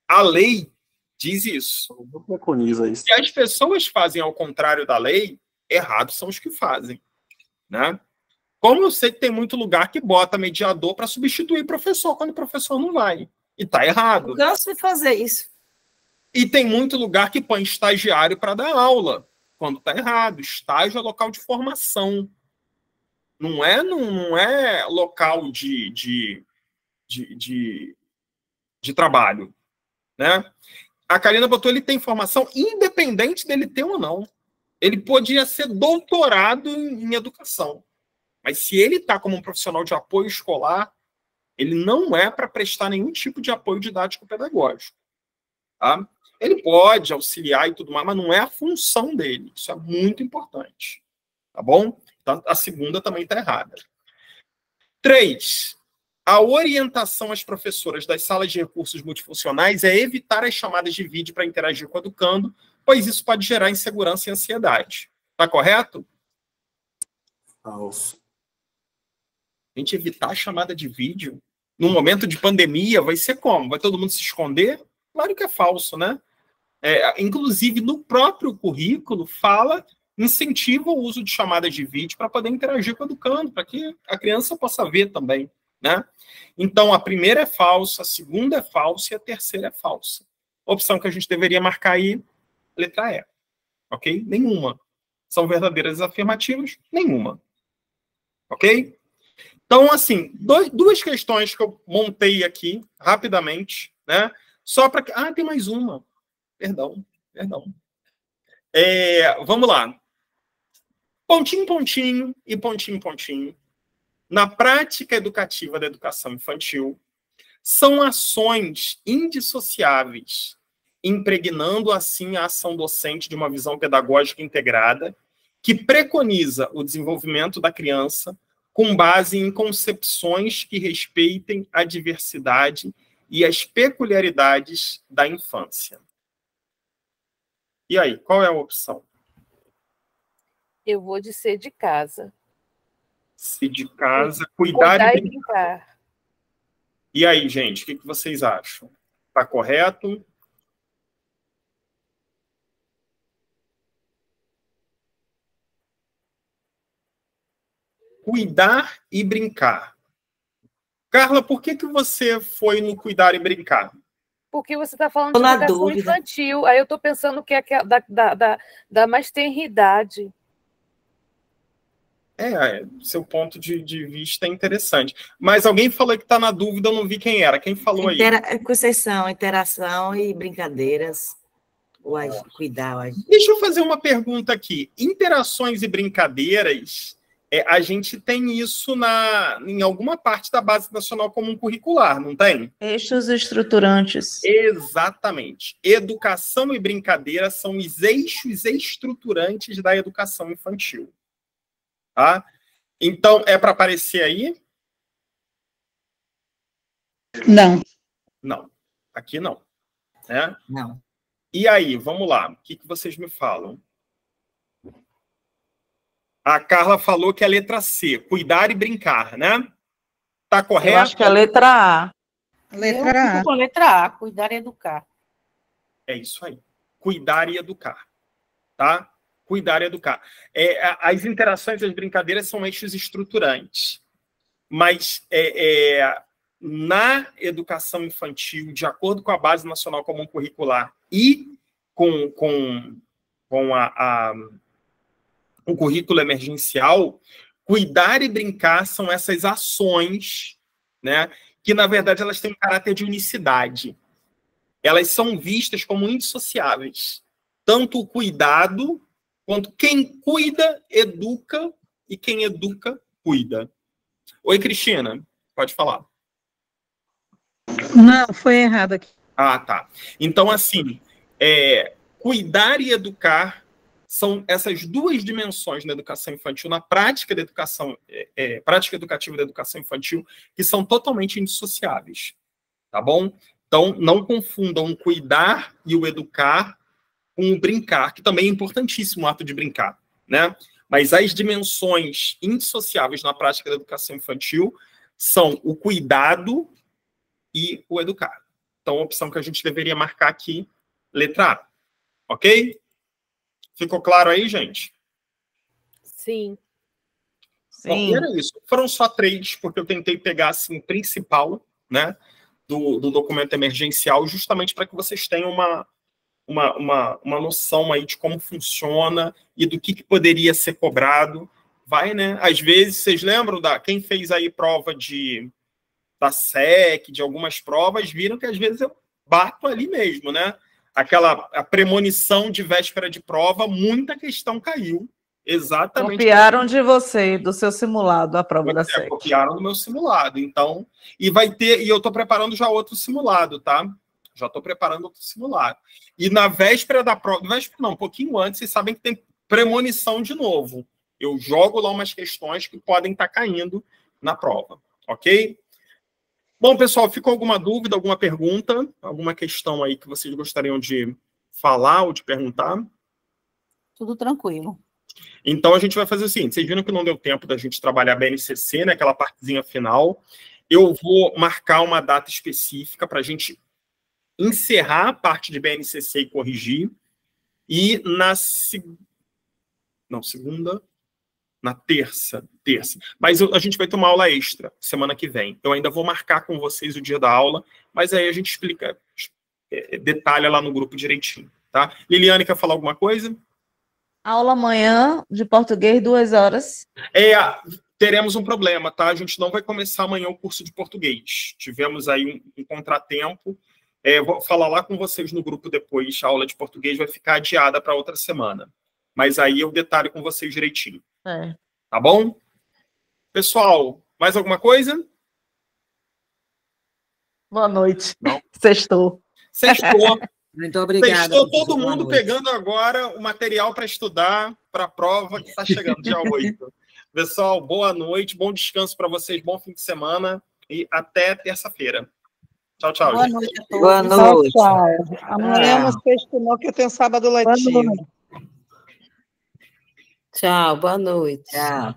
A lei diz isso. Preconiza isso. Se as pessoas fazem ao contrário da lei, errados são os que fazem, né? Como eu sei que tem muito lugar que bota mediador para substituir professor quando o professor não vai. E tá errado. Eu canso de fazer isso. E tem muito lugar que põe estagiário para dar aula, quando tá errado. Estágio é local de formação. Não é local de trabalho, né? A Karina botou, ele tem formação independente dele ter ou não. Ele podia ser doutorado em educação. Mas se ele está como um profissional de apoio escolar, ele não é para prestar nenhum tipo de apoio didático-pedagógico. Tá? Ele pode auxiliar e tudo mais, mas não é a função dele. Isso é muito importante. Tá bom? Então, a segunda também está errada. 3. A orientação às professoras das salas de recursos multifuncionais é evitar as chamadas de vídeo para interagir com o educando, pois isso pode gerar insegurança e ansiedade. Está correto? Falso. A gente evitar a chamada de vídeo num momento de pandemia vai ser como? Vai todo mundo se esconder? Claro que é falso, né? Inclusive, no próprio currículo, incentiva o uso de chamadas de vídeo para poder interagir com o educando, para que a criança possa ver também, né? Então, a primeira é falsa, a segunda é falsa e a terceira é falsa. A opção que a gente deveria marcar aí, letra E. Ok? Nenhuma. São verdadeiras afirmativas? Nenhuma. Ok? Então, assim, duas questões que eu montei aqui, rapidamente, né? Só para... Ah, tem mais uma. Perdão. Vamos lá. Pontinho, pontinho e pontinho, pontinho. Na prática educativa da educação infantil, são ações indissociáveis, impregnando assim a ação docente de uma visão pedagógica integrada, que preconiza o desenvolvimento da criança com base em concepções que respeitem a diversidade e as peculiaridades da infância. E aí, qual é a opção? Eu vou de ser de casa. Se de casa, cuidar e brincar. E aí, gente, o que vocês acham? Está correto? Cuidar e brincar. Carla, por que você foi no cuidar e brincar? Porque você está falando de educação infantil. Aí eu estou pensando que é da mais tenridade. Seu ponto de vista é interessante. Mas alguém falou que está na dúvida, eu não vi quem era. Quem falou aí? Conceição, interação e brincadeiras. Cuidar. Deixa eu fazer uma pergunta aqui. Interações e brincadeiras, a gente tem isso em alguma parte da Base Nacional Comum Curricular, não tem? Eixos estruturantes. Exatamente. Educação e brincadeira são os eixos estruturantes da educação infantil. Tá? Então, é para aparecer aí? Não. Não. Aqui não. Né? Não. E aí, vamos lá. O que vocês me falam? A Carla falou que é a letra C, cuidar e brincar, né? Tá correto? Eu acho que é a letra A. Eu fico com a letra A, cuidar e educar. É isso aí. Cuidar e educar. Tá? Cuidar e educar. As interações, as brincadeiras são eixos estruturantes. Mas na educação infantil, de acordo com a Base Nacional Comum Curricular e com o currículo emergencial, cuidar e brincar são essas ações, né, que, na verdade, elas têm um caráter de unicidade. Elas são vistas como indissociáveis. Tanto o cuidado, quanto quem cuida, educa, e quem educa, cuida. Oi, Cristina, pode falar. Não, foi errado aqui. Ah, tá. Então, assim, cuidar e educar são essas duas dimensões na educação infantil, na prática da educação, prática educativa da educação infantil, que são totalmente indissociáveis, tá bom? Então, não confundam o cuidar e o educar com o brincar, que também é importantíssimo o ato de brincar, né? Mas as dimensões indissociáveis na prática da educação infantil são o cuidado e o educar. Então, a opção que a gente deveria marcar aqui, letra A. Ok? Ficou claro aí, gente? Sim. Bom, e era isso. Foram só 3, porque eu tentei pegar, assim, o principal, né, do documento emergencial, justamente para que vocês tenham uma noção aí de como funciona e do que poderia ser cobrado. Vai, né? Às vezes, vocês lembram quem fez aí prova da SEC, de algumas provas, viram que às vezes eu bato ali mesmo, né? A premonição de véspera de prova, muita questão caiu. Exatamente. Copiaram de você, do seu simulado, a prova da SEC. Copiaram do meu simulado. Então, e eu estou preparando já outro simulado, tá? Já estou preparando outro simulado. E na véspera da prova, um pouquinho antes, vocês sabem que tem premonição de novo. Eu jogo lá umas questões que podem estar caindo na prova, ok? Bom, pessoal, ficou alguma dúvida, alguma pergunta, alguma questão aí que vocês gostariam de falar ou de perguntar? Tudo tranquilo. Então, a gente vai fazer o seguinte, vocês viram que não deu tempo da gente trabalhar a BNCC, né, aquela partezinha final. Eu vou marcar uma data específica para a gente encerrar a parte de BNCC e corrigir. E na terça. Mas a gente vai ter uma aula extra semana que vem. Eu ainda vou marcar com vocês o dia da aula, mas aí a gente explica, detalha lá no grupo direitinho, tá? Liliane, quer falar alguma coisa? Aula amanhã de português, 2 horas. Teremos um problema, tá? A gente não vai começar amanhã o curso de português. Tivemos aí um contratempo. Vou falar lá com vocês no grupo depois. A aula de português vai ficar adiada para outra semana. Mas aí eu detalho com vocês direitinho. Tá bom? Pessoal, mais alguma coisa? Boa noite. Não. Sextou. Muito obrigada. Sextou todo mundo pegando agora o material para estudar para a prova que está chegando, dia 8. Pessoal, boa noite, bom descanso para vocês, bom fim de semana e até terça-feira. Tchau, tchau. Boa gente. noite a todos. Boa noite. Tchau. Amanhã não sexto não, que eu tenho sábado letivo. Tchau, boa noite. Tchau.